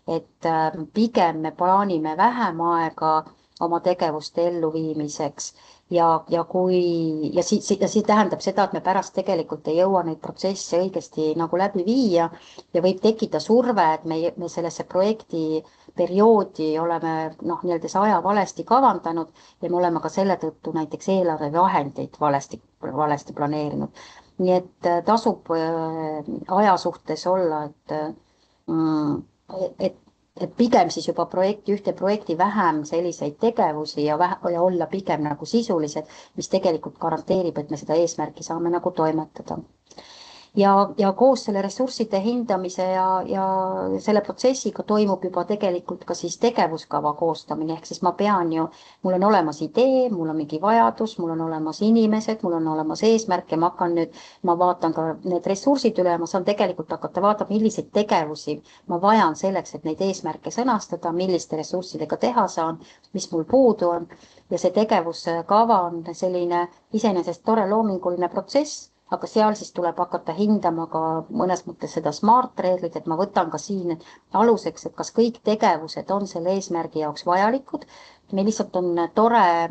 B: et pigem me plaanime vähem aega oma tegevuste elluviimiseks ja see tähendab seda, et me pärast tegelikult ei jõua neid protsesse õigesti nagu läbi viia ja võib tekkida surve, et me sellesse projekti perioodi oleme nii-öelda see aja valesti kavandanud ja me oleme ka selle tõttu näiteks eelarvevahendeid valesti planeerinud. Nii et tasub aja suhtes olla, et pigem siis juba ühte projekti vähem selliseid tegevusi ja olla pigem nagu sisulised, mis tegelikult garanteerib, et me seda eesmärki saame nagu toimetada. Ja koos selle ressursside hindamise ja selle protsessiga toimub juba tegelikult ka siis tegevuskava koostamine, ehk siis mul on olemas idee, mul on mingi vajadus, mul on olemas inimesed, mul on olemas eesmärk ja ma vaatan ka need ressursid üle, ma saan tegelikult hakata vaatama, milliseid tegevusi ma vajan selleks, et neid eesmärke sõnastada, milliste ressurssidega teha saan, mis mul puudu on ja see tegevuskava on selline iseenesest tore loominguline protsess, aga seal siis tuleb hakata hindama ka mõnes mõttes seda SMART-reeglit, et ma võtan ka siin aluseks, et kas kõik tegevused on selle eesmärgi jaoks vajalikud. Meil lihtsalt on tore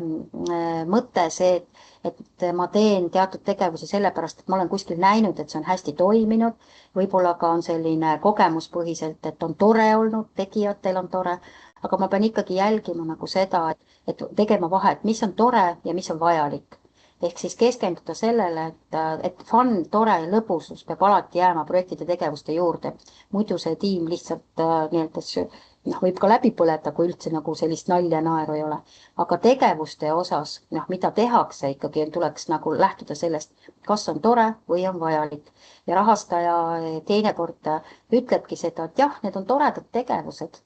B: mõte see, et ma teen teatud tegevusi sellepärast, et ma olen kuskil näinud, et see on hästi toiminud. Võib-olla ka on selline kogemuspõhiselt, et on tore olnud, tegijatel on tore, aga ma pean ikkagi jälgima nagu seda, et tegema vahet, mis on tore ja mis on vajalik. Ehk siis keskenduda sellele, et fun, tore ja lõbusus peab alati jääma projektide tegevuste juurde. Muidu see tiim lihtsalt võib ka läbi põleda, kui üldse nagu sellist nalja naeru ei ole. Aga tegevuste osas, mida tehakse ikkagi, tuleks nagu lähtuda sellest, kas on tore või on vajalik. Ja rahastaja teinekord ütlebki seda, et jah, need on toredad tegevused.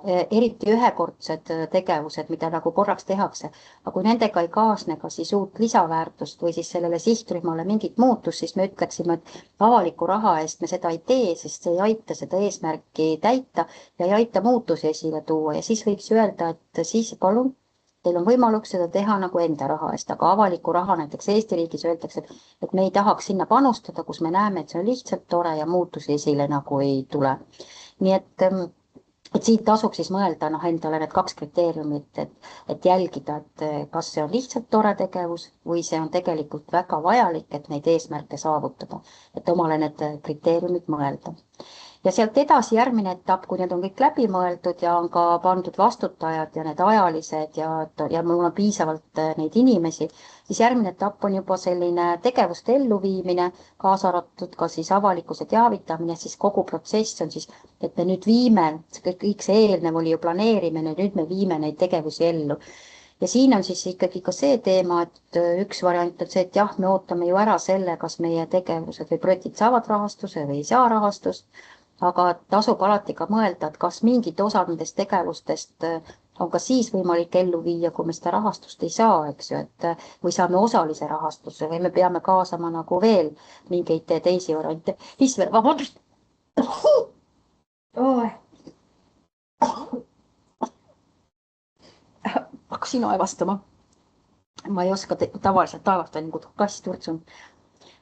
B: Eriti ühekordsed tegevused, mida nagu korraks tehakse, aga kui nendega ei kaasne ka siis uut lisaväärtust või siis sellele sihtrühmale mingit muutust, siis me ütleksime, et avaliku raha eest me seda ei tee, sest see ei aita seda eesmärki täita ja ei aita muutusi esile tuua ja siis võiks öelda, et siis palun, teil on võimalus seda teha nagu enda raha eest, aga avaliku raha näiteks Eesti riigis öeldakse, et me ei tahaks sinna panustada, kus me näeme, et see on lihtsalt tore ja muutusi esile nagu ei tule. Nii et siit tasub siis mõelda endale need 2 kriteeriumit, et jälgida, et kas see on lihtsalt tore tegevus või see on tegelikult väga vajalik, et neid eesmärke saavutada, et omale need kriteeriumid mõelda. Ja sealt edasi järgmine etapp, kui need on kõik läbi mõeldud ja on ka pandud vastutajad ja need ajalised ja mul on piisavalt neid inimesi, siis järgmine etapp on juba selline tegevuste elluviimine, kaasa arvatud ka siis avalikkuse teavitamine, siis kogu protsess on siis, et me nüüd viime, kõik see eelnev oli ju planeerimine, nüüd me viime neid tegevusi ellu. Ja siin on siis ikkagi ka see teema, et üks variant on see, et jah, me ootame ju ära selle, kas meie tegevused või projektid saavad rahastuse või ei saa rahastust, aga tasub alati ka mõelda, et kas mingid osad nendest tegevustest on ka siis võimalik ellu viia, kui me seda rahastust ei saa, eks ju, et või saame osalise rahastuse või me peame kaasama nagu veel mingeid teisi variante. Vabandust! Hakkasin aevastama. Ma ei oska tavaliselt aevastada, nagu kass turtsun.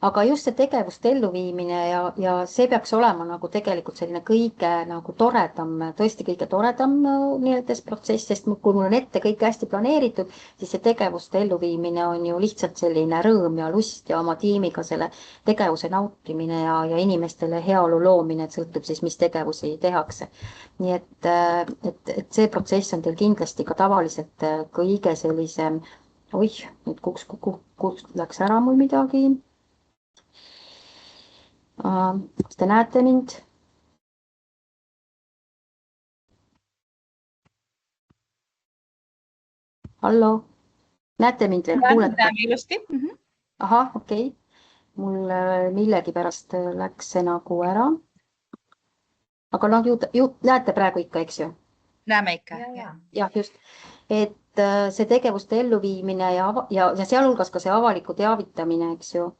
B: Aga just see tegevuste elluviimine ja see peaks olema nagu tegelikult selline kõige nagu toredam, tõesti kõige toredam nii-öelda protsess, sest kui mul on ette kõik hästi planeeritud, siis see tegevuste elluviimine on ju lihtsalt selline rõõm ja lust ja oma tiimiga selle tegevuse nautimine ja inimestele heaolu loomine, et sõltub siis, mis tegevusi tehakse. Nii et see protsess on teil kindlasti ka tavaliselt kõige sellisem, nüüd kuks läks ära mul midagi. Kas te näete mind? Hallo? Näete mind veel? Kuulete?
A: Ilusti.
B: Aha, okei. Mul millegi pärast läks see nagu ära. Aga näete praegu ikka, eks ju?
A: Näeme ikka.
B: Jah, just. Et see tegevuste elluviimine ja sealhulgas ka see avaliku teavitamine, eks ju.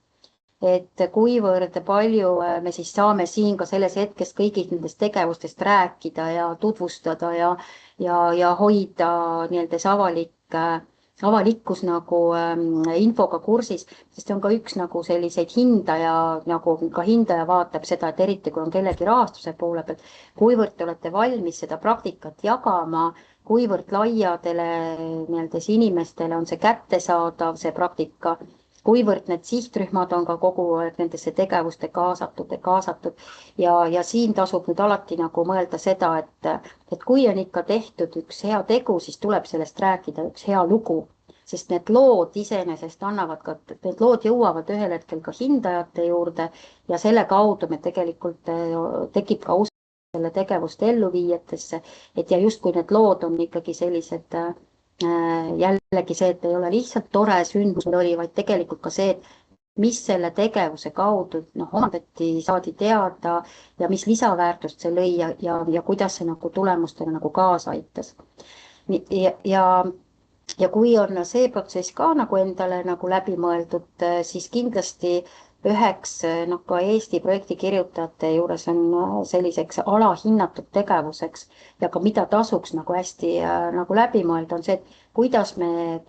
B: et kuivõrd palju me siis saame siin ka selles hetkes kõigist nendest tegevustest rääkida ja tutvustada ja hoida nii-öelda avalikkus nagu infoga kursis, sest see on ka üks nagu selliseid hindaja, nagu ka hindaja vaatab seda, et eriti kui on kellegi rahastuse poole pealt, kuivõrd te olete valmis seda praktikat jagama, kuivõrd laiadele nii-öelda inimestele on see kättesaadav, see praktika, kuivõrd need sihtrühmad on ka kogu aeg nendesse tegevuste kaasatud ja siin tasub nüüd alati nagu mõelda seda, et kui on ikka tehtud üks hea tegu, siis tuleb sellest rääkida üks hea lugu, sest need lood iseenesest annavad ka, need lood jõuavad ühel hetkel ka hindajate juurde ja selle kaudu me tegelikult tekib ka usk selle tegevuste elluviijatesse, et ja justkui need lood on ikkagi sellised jällegi see, et ei ole lihtsalt tore sündmus oli, vaid tegelikult ka see, et mis selle tegevuse kaudu omandati, saadi teada ja mis lisaväärtust see lõi ja kuidas see nagu tulemustele nagu kaasa aitas. Ja kui on see protsess ka nagu endale nagu läbi mõeldud, siis kindlasti üheks ka Eesti projekti kirjutajate juures on selliseks alahinnatud tegevuseks ja ka mida tasuks nagu hästi nagu läbi mõelda, on see, et kuidas me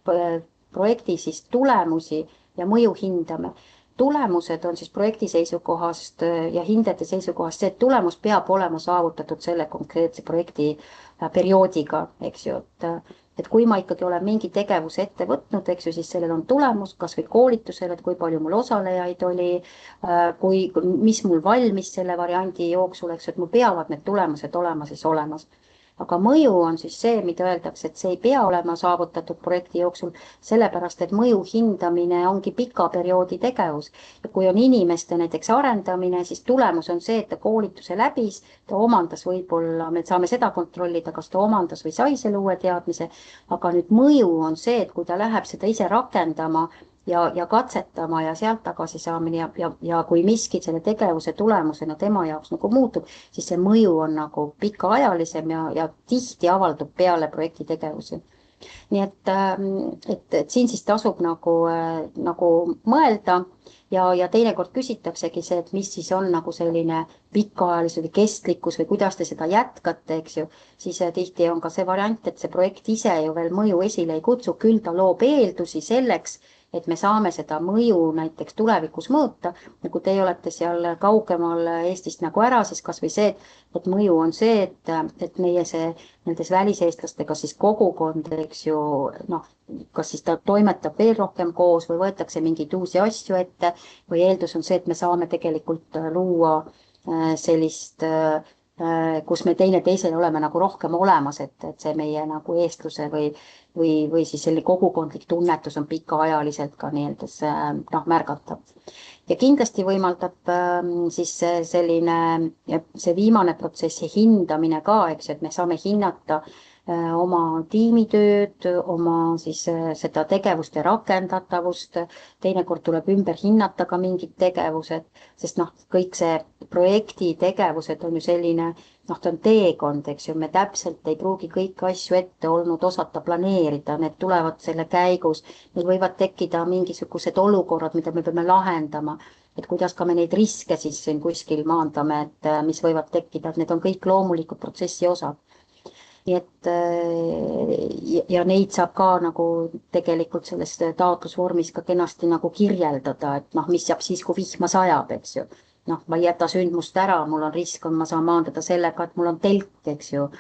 B: projekti siis tulemusi ja mõju hindame. Tulemused on siis projekti seisukohast ja hindade seisukohast see, et tulemus peab olema saavutatud selle konkreetse projekti perioodiga, eks ju, et kui ma ikkagi olen mingi tegevuse ette võtnud, eks ju, siis sellel on tulemus, kas või koolitusel, et kui palju mul osalejaid oli, mis mul valmis selle variandi jooksul, eks ju, et mul peavad need tulemused olema siis olemas. Aga mõju on siis see, mida öeldakse, et see ei pea olema saavutatud projekti jooksul, sellepärast, et mõju hindamine ongi pika perioodi tegevus. Ja kui on inimeste näiteks arendamine, siis tulemus on see, et ta koolituse läbis, ta omandas võib-olla, me saame seda kontrollida, kas ta omandas või sai selle uue teadmise, aga nüüd mõju on see, et kui ta läheb seda ise rakendama, ja katsetama ja sealt tagasi saamine ja kui miski selle tegevuse tulemusena tema jaoks nagu muutub, siis see mõju on nagu pikaajalisem ja tihti avaldub peale projekti tegevusi. Nii et siin siis tasub nagu mõelda ja teinekord küsitaksegi see, et mis siis on nagu selline pikaajalisus või kestlikkus või kuidas te seda jätkate, eks ju, siis tihti on ka see variant, et see projekt ise ju veel mõju esile ei kutsu, küll ta loob eeldusi selleks, et me saame seda mõju näiteks tulevikus mõõta. Ja kui teie olete seal kaugemal Eestist nagu ära, siis kas või see, et mõju on see, et meie see nendes väliseestlastega siis kogukond, eks ju, kas siis ta toimetab veel rohkem koos või võetakse mingeid uusi asju ette või eeldus on see, et me saame tegelikult luua sellist, kus me teineteisele oleme nagu rohkem olemas, et see meie nagu eestluse või siis selline kogukondlik tunnetus on pikaajaliselt ka nii-öelda märgatav. Ja kindlasti võimaldab siis selline, see viimane protsessi hindamine ka, eks, et me saame hinnata oma tiimitööd, oma siis seda tegevuste rakendatavust, teinekord tuleb ümber hinnata ka mingid tegevused, sest kõik see projekti tegevused on ju selline, ta on teekond, eks ju, me täpselt ei pruugi kõiki asju ette olnud osata planeerida, need tulevad selle käigus, meil võivad tekkida mingisugused olukorrad, mida me peame lahendama, et kuidas ka me neid riske siis siin kuskil maandame, et mis võivad tekkida, et need on kõik loomulikud protsessi osad. Nii et ja neid saab ka nagu tegelikult selles taotlusvormis ka kenasti nagu kirjeldada, et mis saab siis, kui vihma sajab, eks ju. Ma ei jäta sündmust ära, mul on risk, ma saan maandada sellega, et mul on telk, eks ju,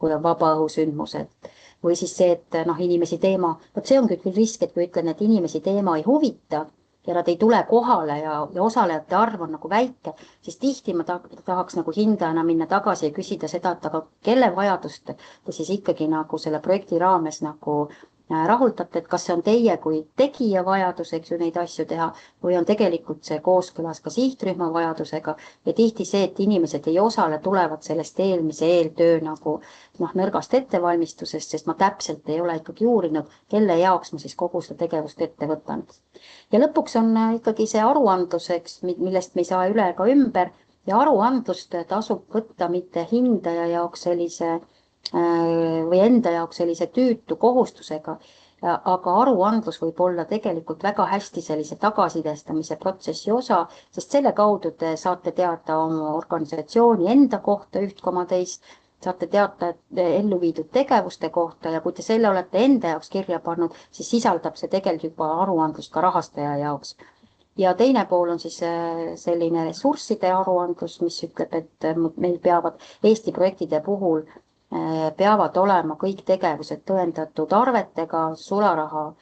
B: kui on vabaõhusündmused. Või siis see, et inimesi teema, see on küll risk, et kui ütlen, et inimesi teema ei huvita, ja nad ei tule kohale ja osalejate arv on nagu väike, siis tihti ma tahaks nagu hindajana minna tagasi ja küsida seda, et aga kelle vajadust te siis ikkagi nagu selle projekti raames nagu rahuldate, et kas see on teie kui tegija vajadus, eks ju, neid asju teha, või on tegelikult see kooskõlas ka sihtrühma vajadusega ja tihti see, et inimesed ei osale, tulevad sellest eelmise eeltöö nagu nõrgast ettevalmistusest, sest ma täpselt ei ole ikkagi uurinud, kelle jaoks ma siis kogu seda tegevust ette võtan. Ja lõpuks on ikkagi see aruandluseks, millest me ei saa üle ega ümber ja aruandlust tasub võtta mitte hindaja jaoks sellise või enda jaoks sellise tüütu kohustusega, aga aruandlus võib olla tegelikult väga hästi sellise tagasisidestamise protsessi osa, sest selle kaudu te saate teada oma organisatsiooni enda kohta üht koma teist, saate teada ellu viidud tegevuste kohta ja kui te selle olete enda jaoks kirja pannud, siis sisaldab see tegelikult juba aruandlust ka rahastaja jaoks. Ja teine pool on siis selline ressursside aruandlus, mis ütleb, et meil peavad Eesti projektide puhul peavad olema kõik tegevused tõendatud arvetega, sularaha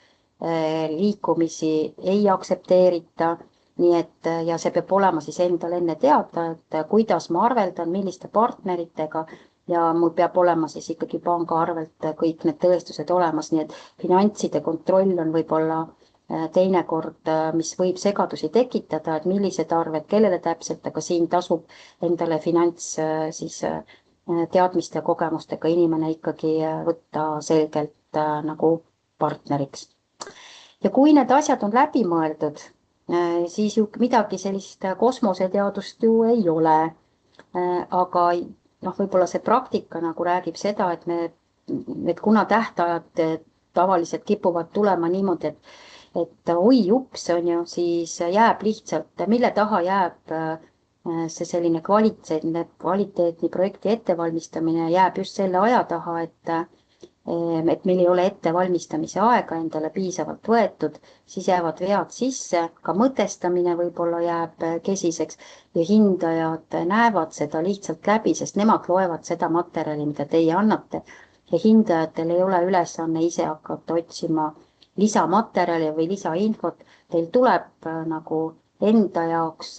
B: liikumisi ei aktsepteerita, nii et ja see peab olema siis endal enne teada, et kuidas ma arveldan, milliste partneritega ja mul peab olema siis ikkagi pangaarvelt kõik need tõestused olemas, nii et finantside kontroll on võib-olla teinekord, mis võib segadusi tekitada, et millised arved, kellele täpselt, aga siin tasub endale finants siis teadmiste ja kogemustega inimene ikkagi võtta selgelt nagu partneriks. Ja kui need asjad on läbi mõeldud, siis ju midagi sellist kosmoseteadust ju ei ole. Aga võib-olla see praktika nagu räägib seda, et kuna tähtajad tavaliselt kipuvad tulema niimoodi, et oi ups on ju, siis jääb lihtsalt, mille taha jääb see selline kvaliteetni projekti ettevalmistamine jääb just selle aja taha, et meil ei ole ettevalmistamise aega endale piisavalt võetud, siis jäävad vead sisse, ka mõtestamine võib-olla jääb kesiseks ja hindajad näevad seda lihtsalt läbi, sest nemad loevad seda materjali, mida teie annate ja hindajatel ei ole ülesanne ise hakata otsima lisamaterjali või lisainfot, teil tuleb nagu enda jaoks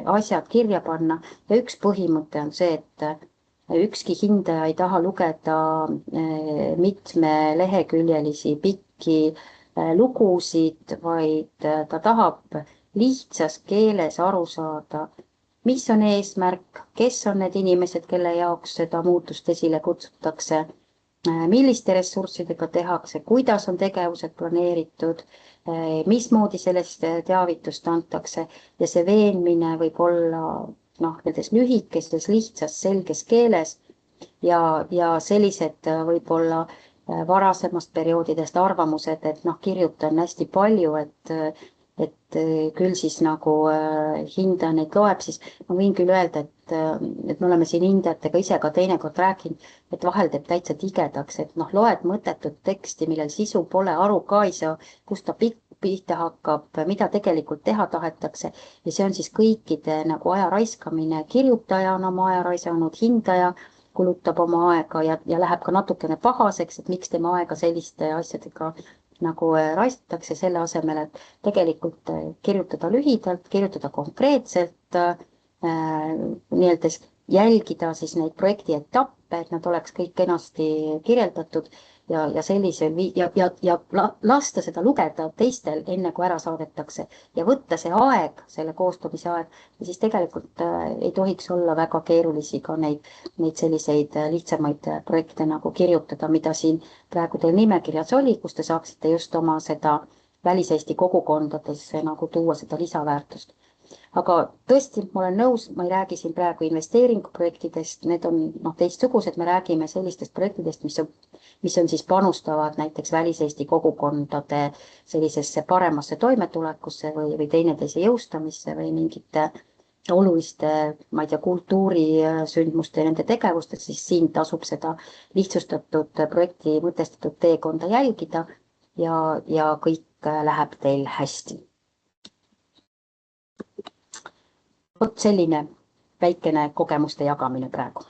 B: asjad kirja panna ja üks põhimõte on see, et ükski hindaja ei taha lugeda mitmeleheküljelisi pikki lugusid, vaid ta tahab lihtsas keeles aru saada, mis on eesmärk, kes on need inimesed, kelle jaoks seda muutust esile kutsutakse, milliste ressurssidega tehakse, kuidas on tegevused planeeritud, mismoodi sellest teavitust antakse ja see veenmine võib olla nendes lühikeses, lihtsas, selges keeles ja sellised võib-olla varasemast perioodidest arvamused, et kirjutan hästi palju, et küll siis nagu hindaja neid loeb, siis ma võin küll öelda, et me oleme siin hindajatega ise ka teinekord rääkinud, et vahel teeb täitsa tigedaks, et loed mõttetut teksti, millel sisu pole, aru ka ei saa, kust ta pihta hakkab, mida tegelikult teha tahetakse ja see on siis kõikide nagu aja raiskamine, kirjutaja on oma aja raisanud, hindaja kulutab oma aega ja läheb ka natukene pahaseks, et miks tema aega selliste asjadega nagu raistatakse selle asemel, et tegelikult kirjutada lühidalt, kirjutada konkreetselt, nii-öelda jälgida siis neid projekti etappe, et nad oleks kõik kenasti kirjeldatud ja sellisel ja lasta seda lugeda teistel enne kui ära saadetakse ja võtta see aeg, selle koostamise aeg ja siis tegelikult ei tohiks olla väga keerulisi ka neid selliseid lihtsamaid projekte nagu kirjutada, mida siin praegu teil nimekirjas oli, kus te saaksite just oma seda väliseesti kogukondades nagu tuua seda lisaväärtust. Aga tõesti, ma olen nõus, ma ei räägi siin praegu investeeringuprojektidest, need on teistsugused, me räägime sellistest projektidest, mis on siis panustavad näiteks väliseesti kogukondade sellisesse paremasse toimetulekusse või teineteise jõustamisse või mingite oluliste, ma ei tea, kultuurisündmuste ja nende tegevustes, siis siin tasub seda lihtsustatud projekti mõtestatud teekonda jälgida ja kõik läheb teil hästi. Vot selline väikene kogemuste jagamine praegu.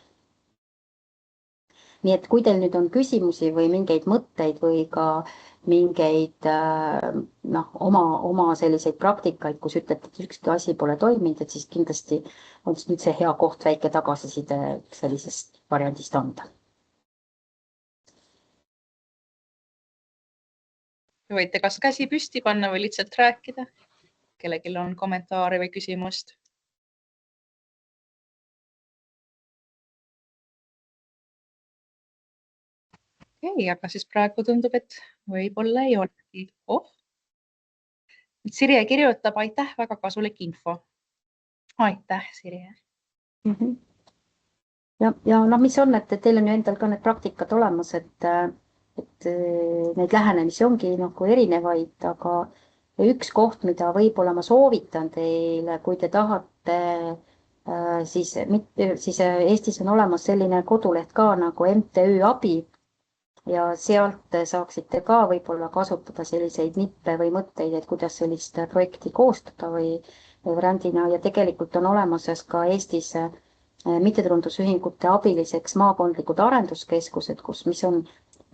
B: Nii et kui teil nüüd on küsimusi või mingeid mõtteid või ka mingeid oma selliseid praktikaid, kus ütlete, et ükski asi pole toiminud, et siis kindlasti on nüüd see hea koht väike tagasiside sellisest variandist anda.
A: Võite kas käsi püsti panna või lihtsalt rääkida. Kellelgi on kommentaare või küsimust. Okei, aga siis praegu tundub, et võib-olla ei olegi. Sirje kirjutab, aitäh, väga kasulik info. Aitäh, Sirje.
B: Ja mis on, et teil on ju endal ka need praktikad olemas, et neid lähenemisi ongi nagu erinevaid, aga üks koht, mida võib-olla ma soovitan teile, kui te tahate, siis Eestis on olemas selline koduleht ka nagu MTÜ Abi ja sealt saaksite ka võib-olla kasutada selliseid nippe või mõtteid, et kuidas sellist projekti koostada või variandina ja tegelikult on olemas ka Eestis mittetulundusühingute abiliseks maakondlikud arenduskeskused,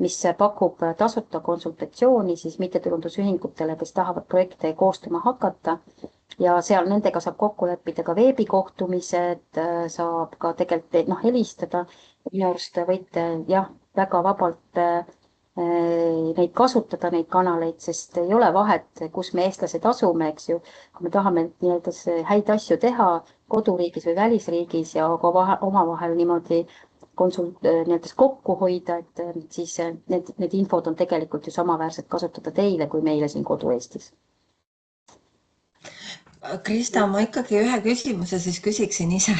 B: mis pakub tasuta konsultatsiooni siis mittetulundusühingutele, kes tahavad projekte koostama hakata ja seal nendega saab kokku leppida ka veebikohtumised, saab ka tegelikult helistada. Minu arust võite väga vabalt neid kasutada, neid kanaleid, sest ei ole vahet, kus me eestlased asume, eks ju. Kui me tahame nii-öelda häid asju teha koduriigis või välisriigis ja omavahel niimoodi nii-öelda kokku hoida, et siis need infod on tegelikult ju samaväärsed kasutada teile kui meile siin kodu-Eestis.
E: Krista, ma ikkagi ühe küsimuse siis küsiksin ise.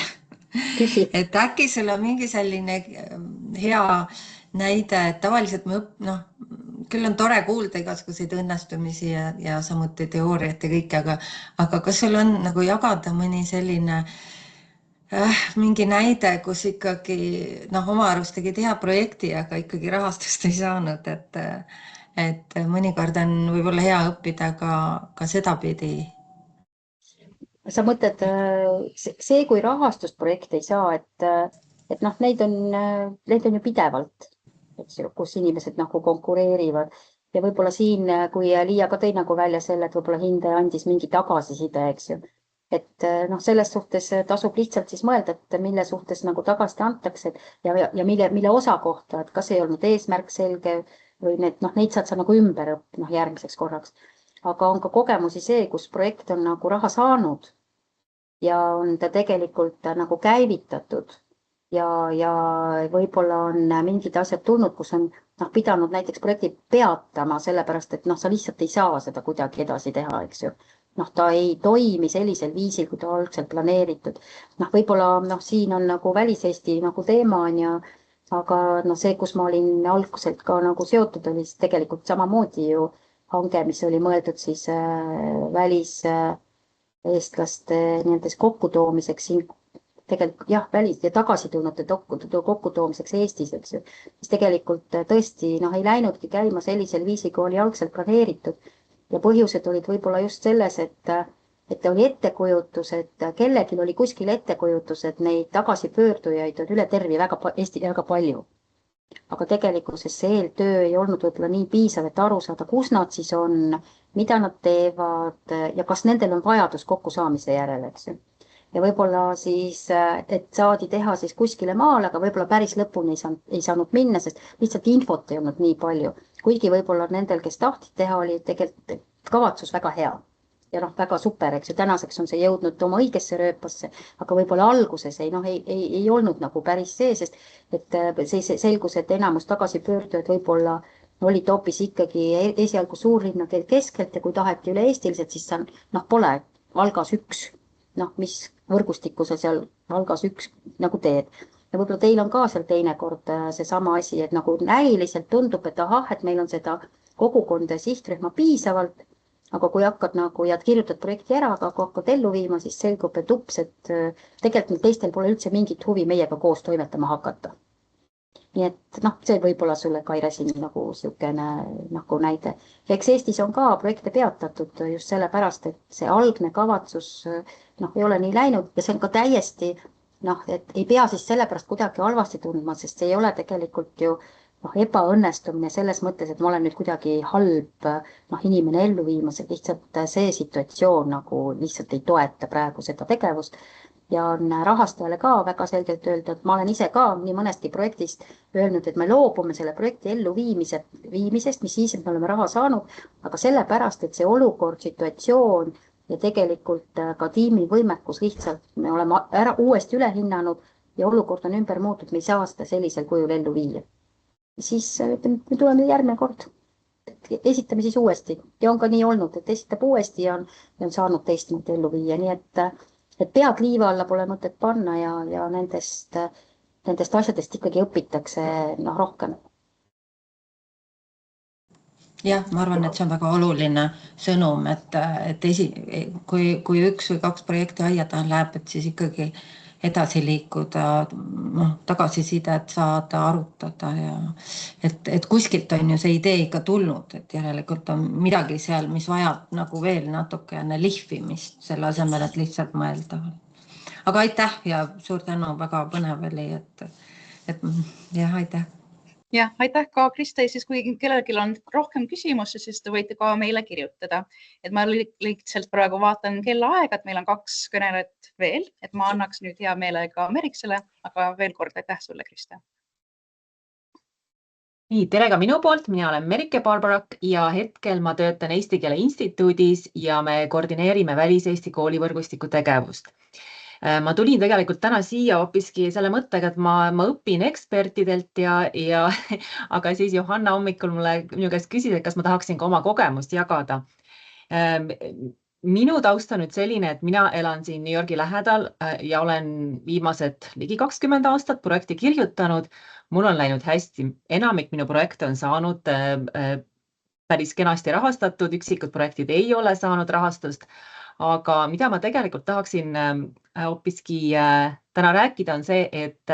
E: Et äkki sul on mingi selline hea näide, et tavaliselt küll on tore kuulda igasuguseid õnnestumisi ja samuti teooriat ja kõike, aga kas sul on nagu jagada mõni selline mingi näide, kus ikkagi oma arust tegid hea projekti, aga ikkagi rahastust ei saanud, et mõnikord on võib-olla hea õppida ka sedapidi.
B: Sa mõtled see, kui rahastust projekt ei saa, et neid on ju pidevalt, eks ju, kus inimesed nagu konkureerivad ja võib-olla siin, kui Liia ka tõi nagu välja selle, et võib-olla hindaja andis mingi tagasiside, eks ju. Et selles suhtes tasub lihtsalt siis mõelda, et mille suhtes nagu tagasi antakse ja mille osa kohta, et kas ei olnud eesmärk selge või neid saad sa nagu ümber õppida järgmiseks korraks. Aga on ka kogemusi see, kus projekt on nagu raha saanud ja on ta tegelikult nagu käivitatud ja võib-olla on mingid asjad tulnud, kus on pidanud näiteks projekti peatama, sellepärast et sa lihtsalt ei saa seda kuidagi edasi teha, eks ju. Ta ei toimi sellisel viisil, kui ta algselt planeeritud. Võib-olla siin on nagu väliseesti nagu teema on ja aga see, kus ma olin alguselt ka nagu seotud, oli tegelikult samamoodi ju hange, mis oli mõeldud siis väliseestlaste nendes kokkutoomiseks siin tegelikult välis- ja tagasitulnute kokkutoomiseks Eestis, eks ju. Mis tegelikult tõesti ei läinudki käima sellisel viisil, kui oli algselt planeeritud. Ja põhjused olid võib-olla just selles, et oli ettekujutus, et kellelgi oli kuskil ettekujutus, et neid tagasipöördujaid on üle terve Eesti väga palju. Aga tegelikkuses see eeltöö ei olnud võib-olla nii piisav, et aru saada, kus nad siis on, mida nad teevad ja kas nendel on vajadus kokkusaamise järele, eks ju. Ja võib-olla siis, et saadi teha siis kuskile maale, aga võib-olla päris lõpuni ei saanud minna, sest lihtsalt infot ei olnud nii palju. Kuigi võib-olla nendel, kes tahtid teha, oli tegelikult kavatsus väga hea ja väga super, eks ju. Tänaseks on see jõudnud oma õigesse rööpasse, aga võib-olla alguses ei olnud nagu päris see, sest et see selgus, et enamus tagasipöördujad võib-olla olid hoopis ikkagi esialgu suurlinna keskelt ja kui taheti üle eestiliselt, siis pole Valgas üks, mis võrgustikku sa seal Valgas üks nagu teed. Ja võib-olla teil on ka seal teinekord seesama asi, et nagu näiliselt tundub, et et meil on seda kogukonda ja sihtrühma piisavalt, aga kui hakkad ja kirjutad projekti ära, aga kui hakkad ellu viima, siis selgub, et et tegelikult teistel pole üldse mingit huvi meiega koos toimetama hakata. Nii et see võib-olla sulle, Kaire, siin nagu siukene nagu näide. Eks Eestis on ka projekte peatatud just sellepärast, et see algne kavatsus ei ole nii läinud ja see on ka täiesti, et ei pea siis sellepärast kuidagi halvasti tundma, sest see ei ole tegelikult ju ebaõnnestumine selles mõttes, et ma olen nüüd kuidagi halb inimene ellu viimas, et lihtsalt see situatsioon nagu lihtsalt ei toeta praegu seda tegevust. Ja on rahastajale ka väga selgelt öelda, et ma olen ise ka nii mõnestki projektist öelnud, et me loobume selle projekti elluviimisest, mis siis, et me oleme raha saanud, aga sellepärast, et see olukord, situatsioon ja tegelikult ka tiimi võimekus lihtsalt me oleme uuesti üle hinnanud ja olukord on ümber muutud, me ei saa seda sellisel kujul ellu viia. Siis me tuleme järgmine kord. Esitame siis uuesti ja on ka nii olnud, et esitab uuesti ja on saanud teistmoodi ellu viia, nii et pead liiva alla pole mõtet panna ja nendest asjadest ikkagi õpitakse rohkem.
E: jah, ma arvan, et see on väga oluline sõnum, et kui 1 või 2 projekti aia taha läheb, et siis ikkagi edasi liikuda, tagasisidet saada, arutada ja et kuskilt on ju see idee ikka tulnud, et järelikult on midagi seal, mis vajab nagu veel natukene lihvimist, selle asemel, et lihtsalt mõelda. Aga aitäh ja suur tänu, väga põnev oli, et jah, aitäh.
A: Ja, aitäh ka Krista, ja siis kui kellelgi on rohkem küsimusi, siis te võite ka meile kirjutada. Et ma lihtsalt praegu vaatan kellaaega, et meil on 2 kõnelet veel, et ma annaks nüüd hea meelega Meriksele, aga veel kord aitäh sulle, Krista.
F: Nii, tere ka minu poolt, mina olen Merike Barbarak ja hetkel ma töötan Eesti Keele Instituudis ja me koordineerime Välis-Eesti koolivõrgustiku tegevust. Ma tulin tegelikult täna siia hoopiski selle mõttega, et ma õpin ekspertidelt aga siis Johanna hommikul minu käest küsis, et kas ma tahaksin ka oma kogemust jagada. Minu taust on nüüd selline, et mina elan siin New Yorgi lähedal ja olen viimased ligi 20 aastat projekti kirjutanud. Mul on läinud hästi. Enamik minu projekte on saanud päris kenasti rahastatud, üksikud projektid ei ole saanud rahastust. Aga mida ma tegelikult tahaksin hoopiski täna rääkida on see, et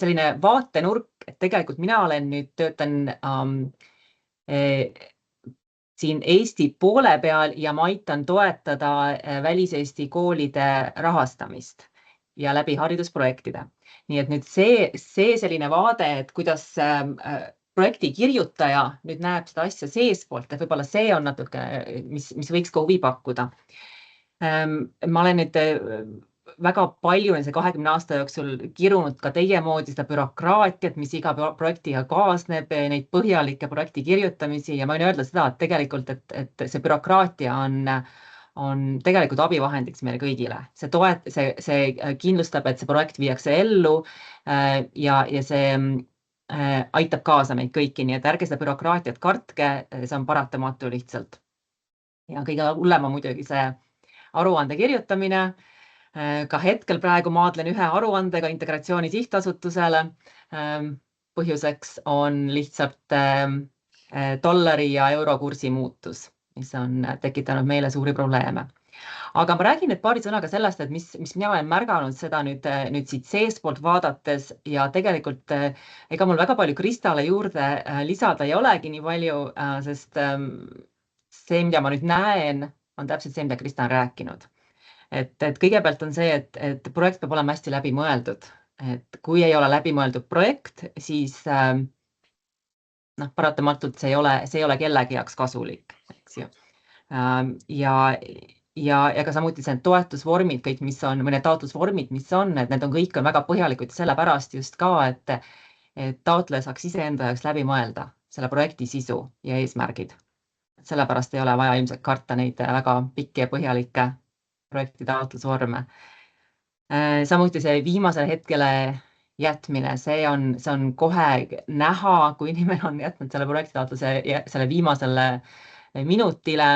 F: selline vaatenurk, et tegelikult mina olen nüüd töötan siin Eesti poole peal ja ma aitan toetada Välis-Eesti koolide rahastamist ja läbi haridusprojektide. Nii et nüüd see selline vaade, et kuidas projekti kirjutaja nüüd näeb seda asja seespoolt, et võib-olla see on natuke, mis võiks ka huvi pakkuda. Ma olen nüüd väga palju see 20 aasta jooksul kirunud ka teie moodi seda bürokraatiat, mis iga projektiga kaasneb, neid põhjalikke projekti kirjutamisi ja ma võin öelda seda, et tegelikult, et see bürokraatia on tegelikult abivahendiks meile kõigile. See kindlustab, et see projekt viiakse ellu ja see aitab kaasa meid kõiki, nii et ärge seda bürokraatiat kartke, see on paratamatu lihtsalt. Ja kõige hullem on muidugi see aruande kirjutamine. Ka hetkel praegu maadlen ühe aruandega Integratsiooni Sihtasutusele. Põhjuseks on lihtsalt dollari ja euro kursi muutus, mis on tekitanud meile suuri probleeme. Aga ma räägin nüüd paari sõnaga sellest, et mis mina olen märganud seda nüüd siit seespoolt vaadates ja tegelikult ega mul väga palju Kristale juurde lisada ei olegi nii palju, sest see, mida ma nüüd näen, on täpselt see, mida Krista on rääkinud. Et kõigepealt on see, et projekt peab olema hästi läbimõeldud. Et kui ei ole läbimõeldud projekt, siis paratamatult see ei ole kellegi jaoks kasulik. Eks ju. Ja ka samuti see toetusvormid, kõik, mis on, või need taotlusvormid, mis on, et need on kõik väga põhjalikud sellepärast just ka, et taotleja saaks iseenda jaoks läbi mõelda selle projekti sisu ja eesmärgid. Sellepärast ei ole vaja ilmselt karta neid väga pikki ja põhjalikke projekti taotlusvorme. Samuti see viimasele hetkele jätmine, see on kohe näha, kui inimene on jätnud selle projekti taotluse selle viimasele minutile,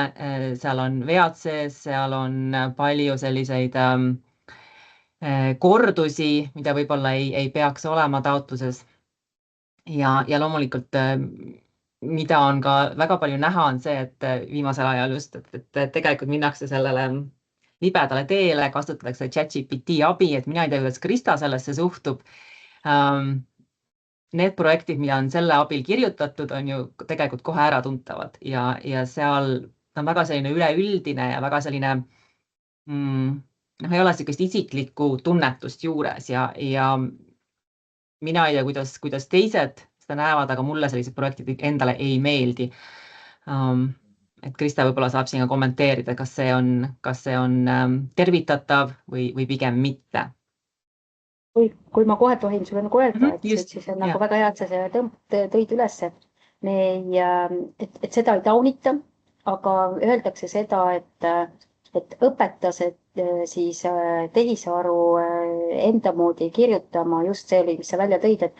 F: seal on vead sees, seal on palju selliseid kordusi, mida võib-olla ei peaks olema taotluses. Ja loomulikult, mida on ka väga palju näha, on see, et viimasel ajal just, et tegelikult minnakse sellele libedale teele, kasutatakse ChatGPT abi, et mina ei tea, kuidas Krista sellesse suhtub. Need projektid, mida on selle abil kirjutatud, on ju tegelikult kohe äratuntavad ja seal on väga selline üleüldine ja väga selline, ei ole sellist isiklikku tunnetust juures ja mina ei tea, kuidas teised seda näevad, aga mulle sellised projektid endale ei meeldi. Et Krista võib-olla saab siin ka kommenteerida, kas see on tervitatav või pigem mitte.
B: Kui ma kohe tohin sulle nagu öelda, siis on nagu väga hea, et sa selle tõid ülesse. Et seda ei taunita, aga öeldakse seda, et õpetas, et siis tehisaru enda moodi kirjutama, just see oli, mis sa välja tõid,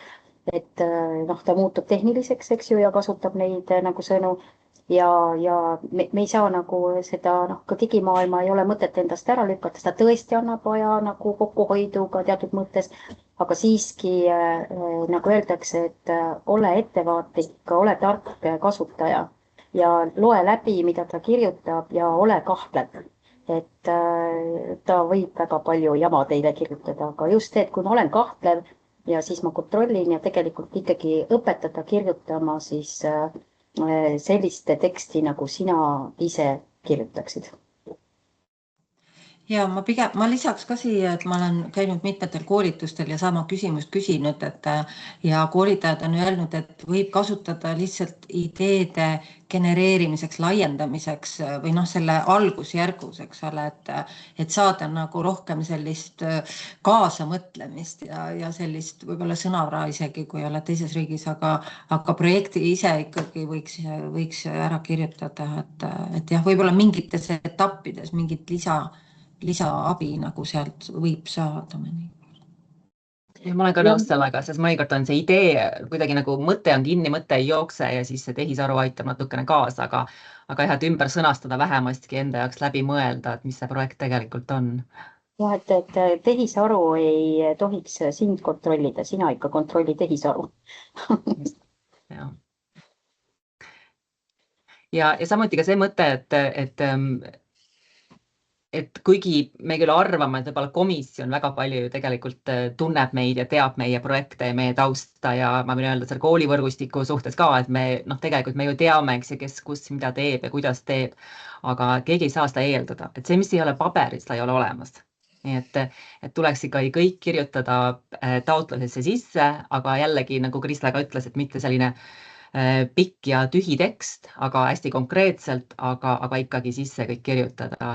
B: et ta muutub tehniliseks, eks ju, ja kasutab neid nagu sõnu. Ja me ei saa nagu seda, ka digimaailma ei ole mõtet endast ära lükata, seda tõesti annab vaja nagu kokkuhoidu ka teatud mõttes. aga siiski nagu öeldakse, et ole ettevaatlik, ole tark kasutaja ja loe läbi, mida ta kirjutab ja ole kahtlev. Et ta võib väga palju jama teile kirjutada, aga just see, et kui ma olen kahtlev ja siis ma kontrollin ja tegelikult ikkagi õpetada kirjutama siis sellist teksti, nagu sina ise kirjutaksid.
E: Ja ma lisaks ka siia, et ma olen käinud mitmetel koolitustel ja sama küsimust küsinud, ja koolitajad on öelnud, et võib kasutada lihtsalt ideede genereerimiseks, laiendamiseks või selle algusjärgus, eks ole, et saada nagu rohkem sellist kaasamõtlemist ja sellist võib-olla sõnavara isegi, kui ei ole teises riigis, aga projekti ise ikkagi võiks ära kirjutada, et jah, võib-olla mingites etappides mingit lisaabi nagu sealt võib saada.
F: Ja ma olen ka nõus sellega, sest mõnikord on see idee kuidagi nagu mõte on kinni, mõte ei jookse ja siis see tehisaru aitab natukene kaasa, aga jah, et ümber sõnastada vähemastki enda jaoks läbi mõelda, et mis see projekt tegelikult on.
B: Jah, et tehisaru ei tohiks sind kontrollida, sina ikka kontrolli tehisaru.
F: Ja samuti ka see mõte, et kuigi me küll arvame, et võib-olla komisjon väga palju ju tegelikult tunneb meid ja teab meie projekte ja meie tausta ja ma võin öelda selle koolivõrgustiku suhtes ka, et me tegelikult me ju teame, eks, kes, kus, mida teeb ja kuidas teeb, aga keegi ei saa seda eeldada, et see, mis ei ole paberil, seda ei ole olemas. Nii et tuleks ikka kõik kirjutada taotlusesse sisse, aga jällegi, nagu Krista ka ütles, et mitte selline pikk ja tühi tekst, aga hästi konkreetselt, aga ikkagi sisse kõik kirjutada,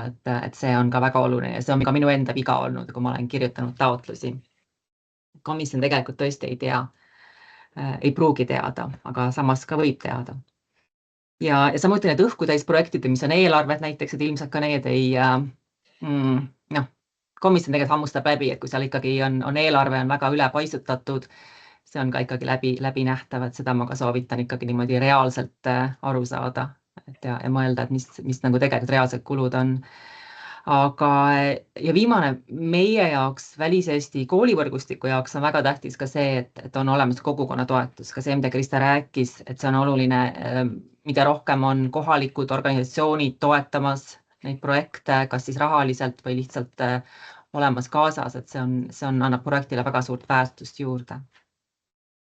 F: et see on ka väga oluline ja see on ka minu enda viga olnud, kui ma olen kirjutanud taotlusi. Komisjon tegelikult tõesti ei tea, ei pruugi teada, aga samas ka võib teada. Ja samuti need õhkutäis projektid, mis on eelarved näiteks, et ilmselt ka need komisjon tegelikult hammustab läbi, et kui seal ikkagi on eelarve on väga üle paisutatud, see on ka ikkagi läbi nähtav, et seda ma ka soovitan ikkagi niimoodi reaalselt aru saada ja mõelda, et mis nagu tegelikult reaalsed kulud on. Aga ja viimane meie jaoks, Välis-Eesti koolivõrgustiku jaoks on väga tähtis ka see, et on olemas kogukonna toetus, ka see, mida Krista rääkis, et see on oluline, mida rohkem on kohalikud organisatsioonid toetamas neid projekte, kas siis rahaliselt või lihtsalt olemas kaasas, et see annab projektile väga suurt väärtust juurde.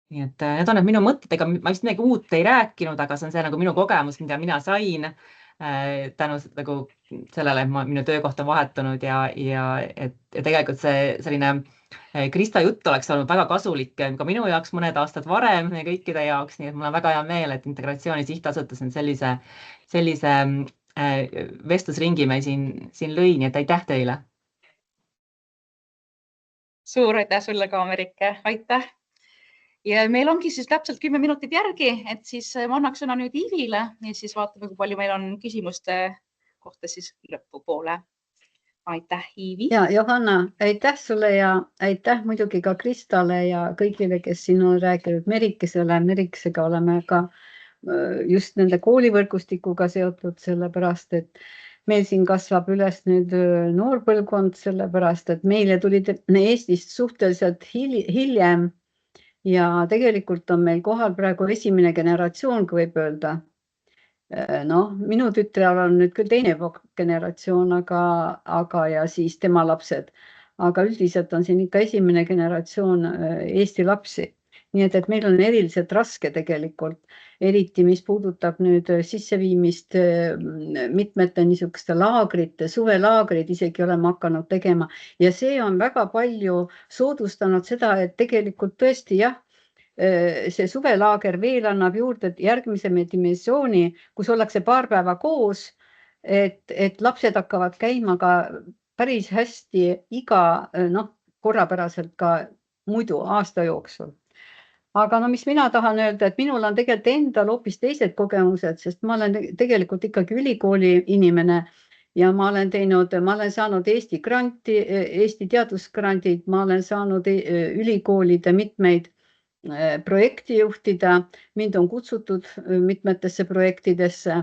F: Nii et need on minu mõttedega, ma vist midagi uut ei rääkinud, aga see on see nagu minu kogemus, mida mina sain tänu sellele, et minu töökoht on vahetunud ja tegelikult see selline Krista jutt oleks olnud väga kasulik ka minu jaoks mõned aastad varem ja kõikide jaoks, nii et mul on väga hea meel, et Integratsiooni Sihtasutus on sellise vestlusringi me siin lõi, nii et aitäh teile.
A: Suur aitäh sulle ka, Merike, aitäh. Ja meil ongi siis täpselt 10 minutit järgi, et siis ma annaks sõna nüüd Iivile ja siis vaatame, kui palju meil on küsimuste kohta siis lõpupoole. Aitäh, Iivi.
G: Ja Johanna, aitäh sulle ja aitäh muidugi ka Kristale ja kõigile, kes siin on rääkinud Merikesega oleme ka just nende koolivõrgustikuga seotud, sellepärast, et meil siin kasvab üles nüüd noorpõlvkond, sellepärast, et meile tulid Eestist suhteliselt hiljem. Ja tegelikult on meil kohal praegu esimene generatsioon, kui võib öelda. Minu tütrel on nüüd küll teine generatsioon, aga ja siis tema lapsed. Aga üldiselt on siin ikka esimene generatsioon Eesti lapsi. Nii et meil on eriliselt raske tegelikult, eriti mis puudutab nüüd sisseviimist mitmete niisuguste laagrite, suvelaagrid isegi oleme hakanud tegema. Ja see on väga palju soodustanud seda, et tegelikult tõesti jah, see suvelaager veel annab juurde järgmise dimensiooni, kus ollakse paar päeva koos, et lapsed hakkavad käima ka päris hästi korrapäraselt ka muidu aasta jooksul. Aga mis mina tahan öelda, et minul on tegelikult endal hoopis teised kogemused, sest ma olen tegelikult ikkagi ülikooli inimene ja ma olen saanud Eesti granti, Eesti teadusgrandid, ma olen saanud ülikoolide mitmeid projekti juhtida, mind on kutsutud mitmetesse projektidesse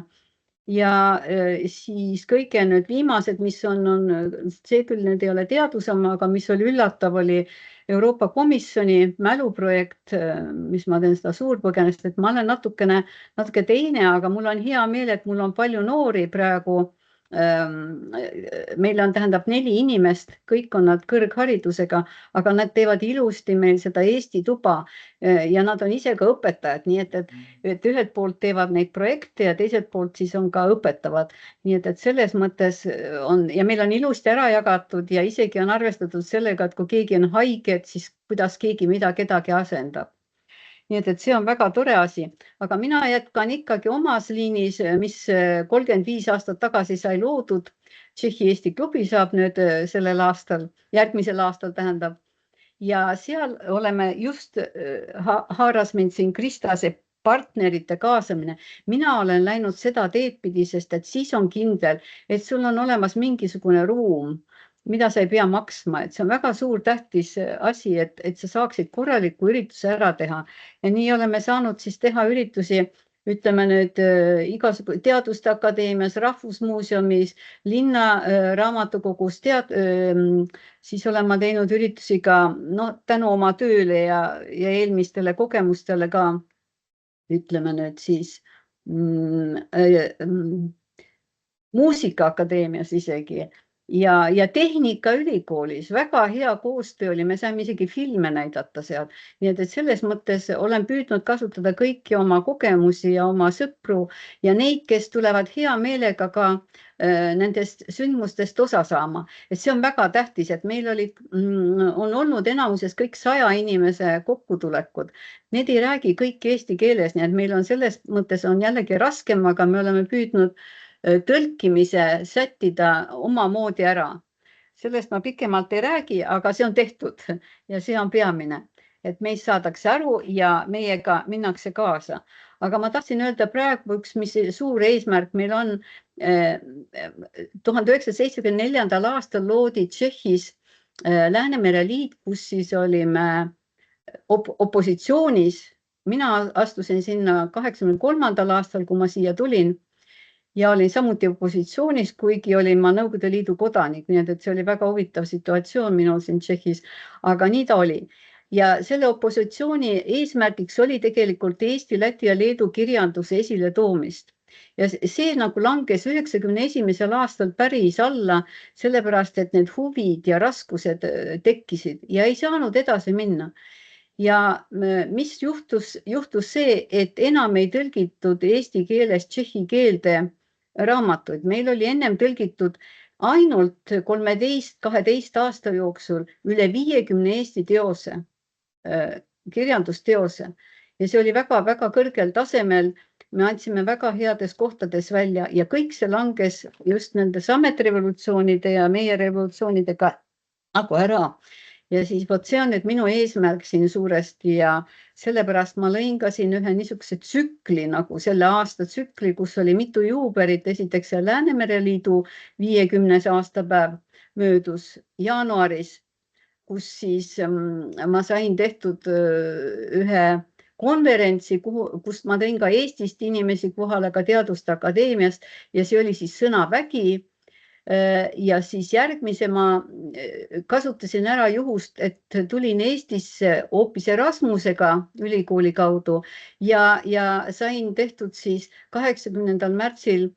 G: ja siis kõige nüüd viimased, mis on see küll nüüd ei ole teadusama, aga mis oli üllatav, oli Euroopa Komisjoni mäluprojekt, mis ma teen seda Suurpõgenest, et ma olen natuke teine, aga mul on hea meel, et mul on palju noori praegu. Meil on, tähendab 4 inimest, kõik on nad kõrgharidusega, aga nad teevad ilusti meil seda Eesti tuba ja nad on ise ka õpetajad, nii et ühelt poolt teevad neid projekte ja teiselt poolt siis on ka õpetavad. Nii et selles mõttes on ja meil on ilusti ära jagatud ja isegi on arvestatud sellega, et kui keegi on haige, et siis kuidas keegi kedagi asendab. Nii et see on väga tore asi, aga mina jätkan ikkagi omas liinis, mis 35 aastat tagasi sai loodud. Tšehhi-Eesti klubi saab nüüd sellel aastal, järgmisel aastal tähendab. Ja seal oleme just haaras mind siin Kristase partnerite kaasamine. Mina olen läinud seda teed pidi, sest et siis on kindel, et sul on olemas mingisugune ruum, mida sa ei pea maksma, et see on väga suur tähtis asi, et sa saaksid korraliku ürituse ära teha. Ja nii oleme saanud siis teha üritusi, ütleme nüüd igasugu Teaduste Akadeemias, Rahvusmuuseumis, linna raamatukogus, siis olen ma teinud üritusi ka tänu oma tööle ja eelmistele kogemustele ka, ütleme nüüd siis Muusikaakadeemias isegi. Ja Tehnikaülikoolis väga hea koostöö oli, me saime isegi filme näidata seal. Nii et selles mõttes olen püüdnud kasutada kõiki oma kogemusi ja oma sõpru ja neid, kes tulevad hea meelega ka nendest sündmustest osa saama. Et see on väga tähtis, et meil on olnud enamuses kõik 100 inimese kokkutulekud. Need ei räägi kõik eesti keeles, nii et meil on selles mõttes on jällegi raskem, aga me oleme püüdnud tõlkimise sättida omamoodi ära. Sellest ma pikemalt ei räägi, aga see on tehtud ja see on peamine, et meist saadakse aru ja meiega minnakse kaasa. Aga ma tahtsin öelda praegu mis suur eesmärk meil on. 1974. aastal loodi Tšehhis Läänemere liit, kus siis olime opositsioonis. Mina astusin sinna 83. aastal, kui ma siia tulin. Ja olin samuti opositsioonis, kuigi olin ma Nõukogude Liidu kodanik, nii et see oli väga huvitav situatsioon minul siin Tšehhis, aga nii ta oli. Ja selle opositsiooni eesmärgiks oli tegelikult Eesti, Läti ja Leedu kirjanduse esile toomist. Ja see nagu langes 91. aastal päris alla, sellepärast et need huvid ja raskused tekkisid ja ei saanud edasi minna. Ja mis juhtus see, et enam ei tõlgitud eesti keelest tšehhi keelde raamatuid. Meil oli ennem tõlgitud ainult 13-12 aasta jooksul üle 50 eesti teose, kirjandusteose ja see oli väga-väga kõrgel tasemel. Me andsime väga heades kohtades välja ja kõik see langes just nende sametrevolutsioonide ja meie revolutsioonidega nagu ära. Ja siis see on nüüd minu eesmärk siin suuresti ja sellepärast ma lõin ka siin ühe niisuguse tsükli nagu selle aasta tsükli, kus oli mitu juubelit. Esiteks Läänemere liidu 50. aastapäev möödus jaanuaris, kus siis ma sain tehtud ühe konverentsi, kust ma tõin ka Eestist inimesi kohale, ka Teaduste Akadeemiast ja see oli siis Sõnavägi. Ja siis järgmise ma kasutasin ära juhust, et tulin Eestisse hoopis Erasmusega ülikooli kaudu ja sain tehtud siis 20. märtsil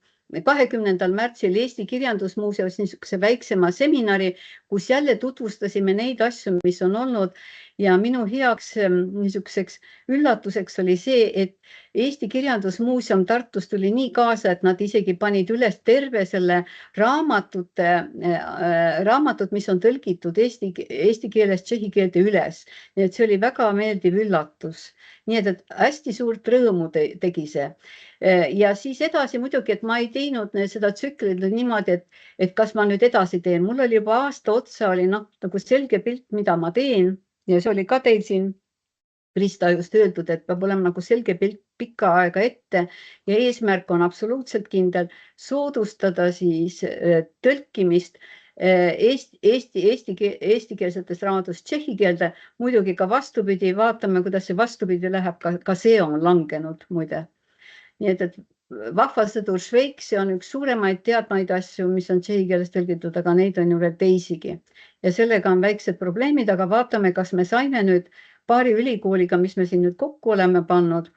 G: Eesti Kirjandusmuuseumis niisuguse väiksema seminari, kus jälle tutvustasime neid asju, mis on olnud ja minu heaks niisuguseks üllatuseks oli see, et Eesti Kirjandusmuuseum Tartus tuli nii kaasa, et nad isegi panid üles terve selle raamatut, mis on tõlgitud eesti keelest tšehhi keelde üles. Nii et see oli väga meeldiv üllatus. Nii et hästi suurt rõõmu tegi see. Ja siis edasi muidugi, et ma ei teinud seda tsüklit niimoodi, et kas ma nüüd edasi teen. Mul oli juba aasta otsa oli nagu selge pilt, mida ma teen ja see oli ka teil siin Krista just öeldud, et peab olema nagu selge pilt pikka aega ette ja eesmärk on absoluutselt kindel soodustada siis tõlkimist eestikeelsetest raamatust tšehhi keelde. Muidugi ka vastupidi, vaatame, kuidas see vastupidi läheb, ka see on langenud muide. Nii et Vahva sõdur Šveiks, see on üks suuremaid teadmaid asju, mis on tšehhi keeles tõlgitud, aga neid on ju veel teisigi. Ja sellega on väiksed probleemid, aga vaatame, kas me saime nüüd paari ülikooliga, mis me siin nüüd kokku oleme pannud,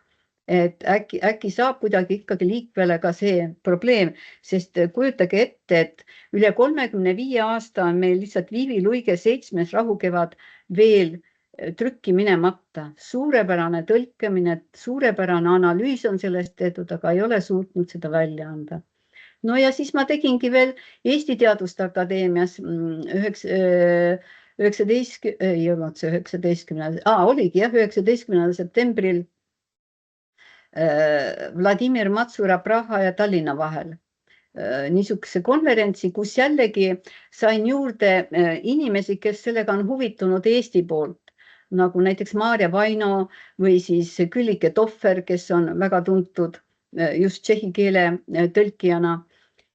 G: et äkki saab kuidagi ikkagi liikvele ka see probleem, sest kujutage ette, et üle 35 aasta on meil lihtsalt Liivi Luige 7. rahukevad veel trükki minemata. Suurepärane tõlkemine, suurepärane analüüs on sellest tehtud, aga ei ole suutnud seda välja anda. No ja siis ma tegingi veel Eesti Teaduste Akadeemias 19. septembril Vladimir Matsura Praha ja Tallinna vahel niisuguse konverentsi, kus jällegi sain juurde inimesi, kes sellega on huvitunud Eesti poolt, nagu näiteks Maarja Vaino või siis Küllike Tohver, kes on väga tuntud just tšehhi keele tõlkijana.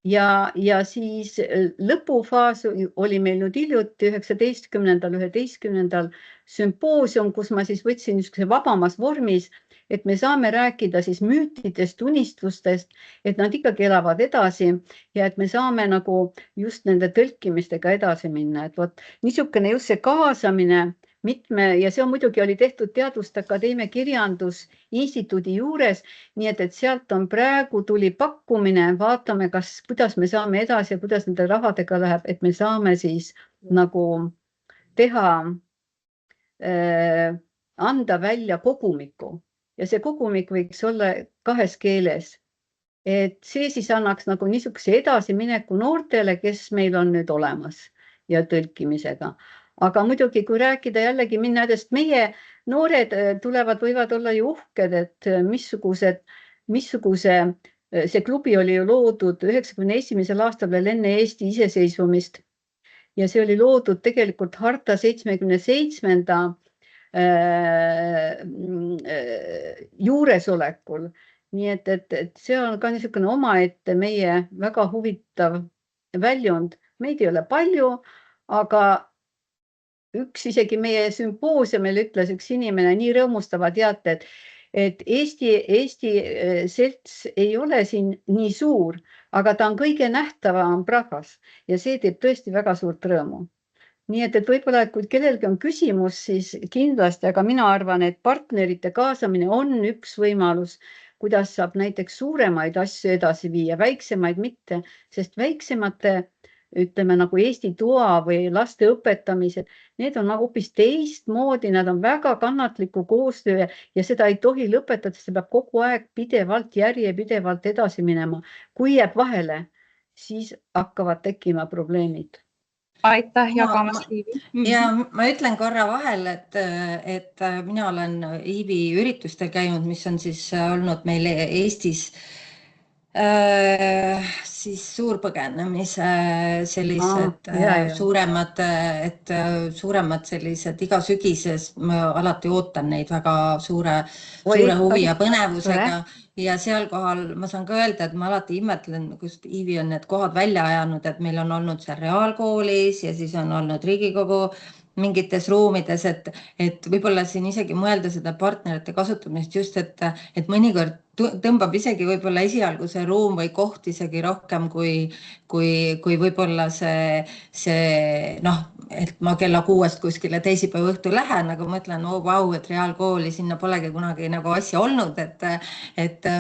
G: Ja siis lõpufaas oli meil nüüd hiljuti 19. sümpoosium, kus ma siis võtsin niisuguse vabamas vormis, et me saame rääkida siis müütidest, unistustest, et nad ikkagi elavad edasi ja et me saame nagu just nende tõlkimistega edasi minna. Et vot niisugune just see kaasamine ja see on muidugi oli tehtud Teaduste Akadeemia Kirjandusinstituudi juures, nii et sealt on praegu tuli pakkumine, vaatame, kuidas me saame edasi ja kuidas nende rahadega läheb, et me saame siis nagu teha, anda välja kogumiku ja see kogumik võiks olla 2 keeles. Et see siis annaks nagu niisuguse edasimineku noortele, kes meil on nüüd olemas ja tõlkimisega. Aga muidugi, kui rääkida jällegi minna, sest meie noored võivad olla ju uhked, et see klubi oli ju loodud 91. aastal veel enne Eesti iseseisvumist ja see oli loodud tegelikult harta 77. juuresolekul. Nii et see on ka niisugune omaette meie väga huvitav väljund. Meid ei ole palju, aga isegi meie sümpoosiumil ütles üks inimene nii rõõmustava teate, et Eesti selts ei ole siin nii suur, aga ta on kõige nähtavam Prahas ja see teeb tõesti väga suurt rõõmu. Nii et võib-olla, kui kellelgi on küsimus, siis kindlasti, aga mina arvan, et partnerite kaasamine on üks võimalus, kuidas saab näiteks suuremaid asju edasi viia, väiksemaid mitte, sest väiksemate ütleme nagu Eesti toa või laste õpetamised, need on hoopis teistmoodi, nad on väga kannatliku koostöö ja seda ei tohi lõpetada, see peab kogu aeg pidevalt, järjepidevalt edasi minema. Kui jääb vahele, siis hakkavad tekkima probleemid.
A: Aitäh jagamast, Iivi.
E: Ja ma ütlen korra vahel, et mina olen Iivi üritustel käinud, mis on siis olnud meil Eestis siis suurpõgenemise sellised suuremad sellised iga sügises, ma alati ootan neid väga suure huvi ja põnevusega ja seal kohal ma saan ka öelda, et ma alati imetlen, kus Iivi on need kohad välja ajanud, et meil on olnud seal reaalkoolis ja siis on olnud Riigikogu mingites ruumides, et võib-olla siin isegi mõelda seda partnerite kasutamist just, et mõnikord tõmbab isegi võib-olla esialgu see ruum või koht isegi rohkem kui võib-olla see et ma kella 6 kuskile teisipäeva õhtu lähen, aga mõtlen, et reaalkooli sinna polegi kunagi nagu asja olnud, et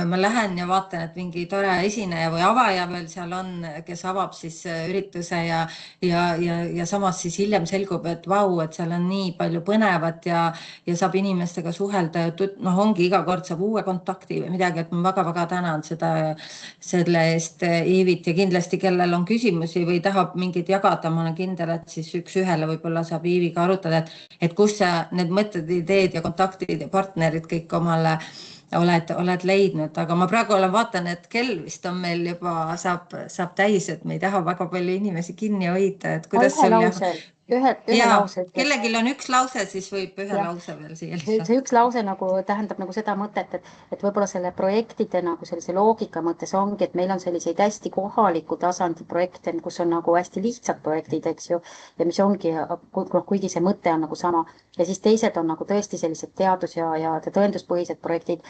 E: ma lähen ja vaatan, et mingi tore esineja või avaja veel seal on, kes avab siis ürituse ja samas siis hiljem selgub, et et seal on nii palju põnevat ja saab inimestega suhelda ja ongi iga kord saab uue kontakti või midagi, et ma väga-väga tänan selle eest Iivit ja kindlasti, kellel on küsimusi või tahab mingid jagada, ma olen kindel, et siis üks-ühele võib-olla saab Iiviga arutada, et kus sa need mõtted, ideed ja kontaktid ja partnerid kõik omale oled leidnud, aga ma praegu vaatan, et kell vist on meil juba saab täis, et me ei taha väga palju inimesi kinni hoida, et kuidas sul
B: ühe lause.
E: Kellelgi on üks lause, siis võib ühe lause veel siia lisada.
B: See üks lause tähendab seda mõtet, et võib-olla selle projektide sellise loogika mõttes ongi, et meil on selliseid hästi kohaliku tasandi projekte, kus on hästi lihtsad projektid, eks ju, ja mis ongi, kuigi see mõte on sama. Ja siis teised on tõesti sellised teadus- ja tõenduspõhised projektid,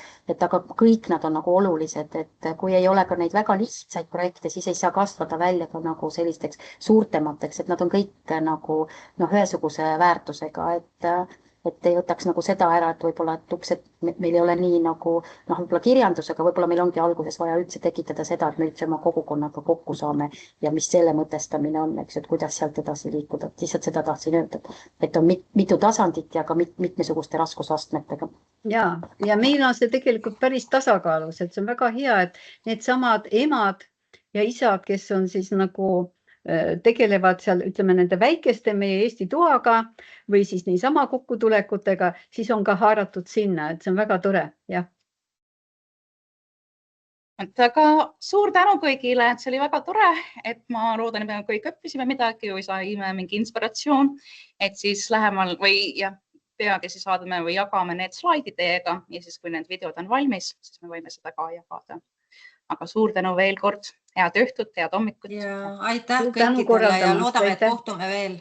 B: aga kõik nad on nagu olulised, et kui ei ole ka neid väga lihtsaid projekte, siis ei saa kasvada välja ka nagu sellisteks suurtemateks, et nad on kõik nagu ühesuguse väärtusega, et ei võtaks nagu seda ära, et võib-olla et uksed meil ei ole nii nagu võib-olla kirjandusega, võib-olla meil ongi alguses vaja üldse tekitada seda, et me üldse oma kogukonnaga kokku saame ja mis selle mõtestamine on, eks ju, et kuidas sealt edasi liikuda. Lihtsalt seda tahtsin öelda, et on mitu tasandit ja ka mitmesuguste raskusastmetega.
G: Ja meil on see tegelikult päris tasakaalus, et see on väga hea, et need samad emad ja isad, kes on siis nagu tegelevad seal, ütleme, nende väikeste meie Eesti toaga või siis niisama kokkutulekutega, siis on ka haaratud sinna, et see on väga tore, jah.
A: Aga suur tänu kõigile, et see oli väga tore, et ma loodan, et me kõik õppisime midagi või saime mingi inspiratsioon, et siis lähemal või peagi siis saadame või jagame need slaidid teiega ja siis, kui need videod on valmis, siis me võime seda ka jagada. Aga suur tänu veel kord, head õhtut, head hommikut.
E: Ja aitäh kõikidele ja loodame, et kohtume veel.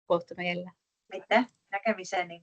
A: Kohtume jälle.
H: Aitäh, nägemiseni.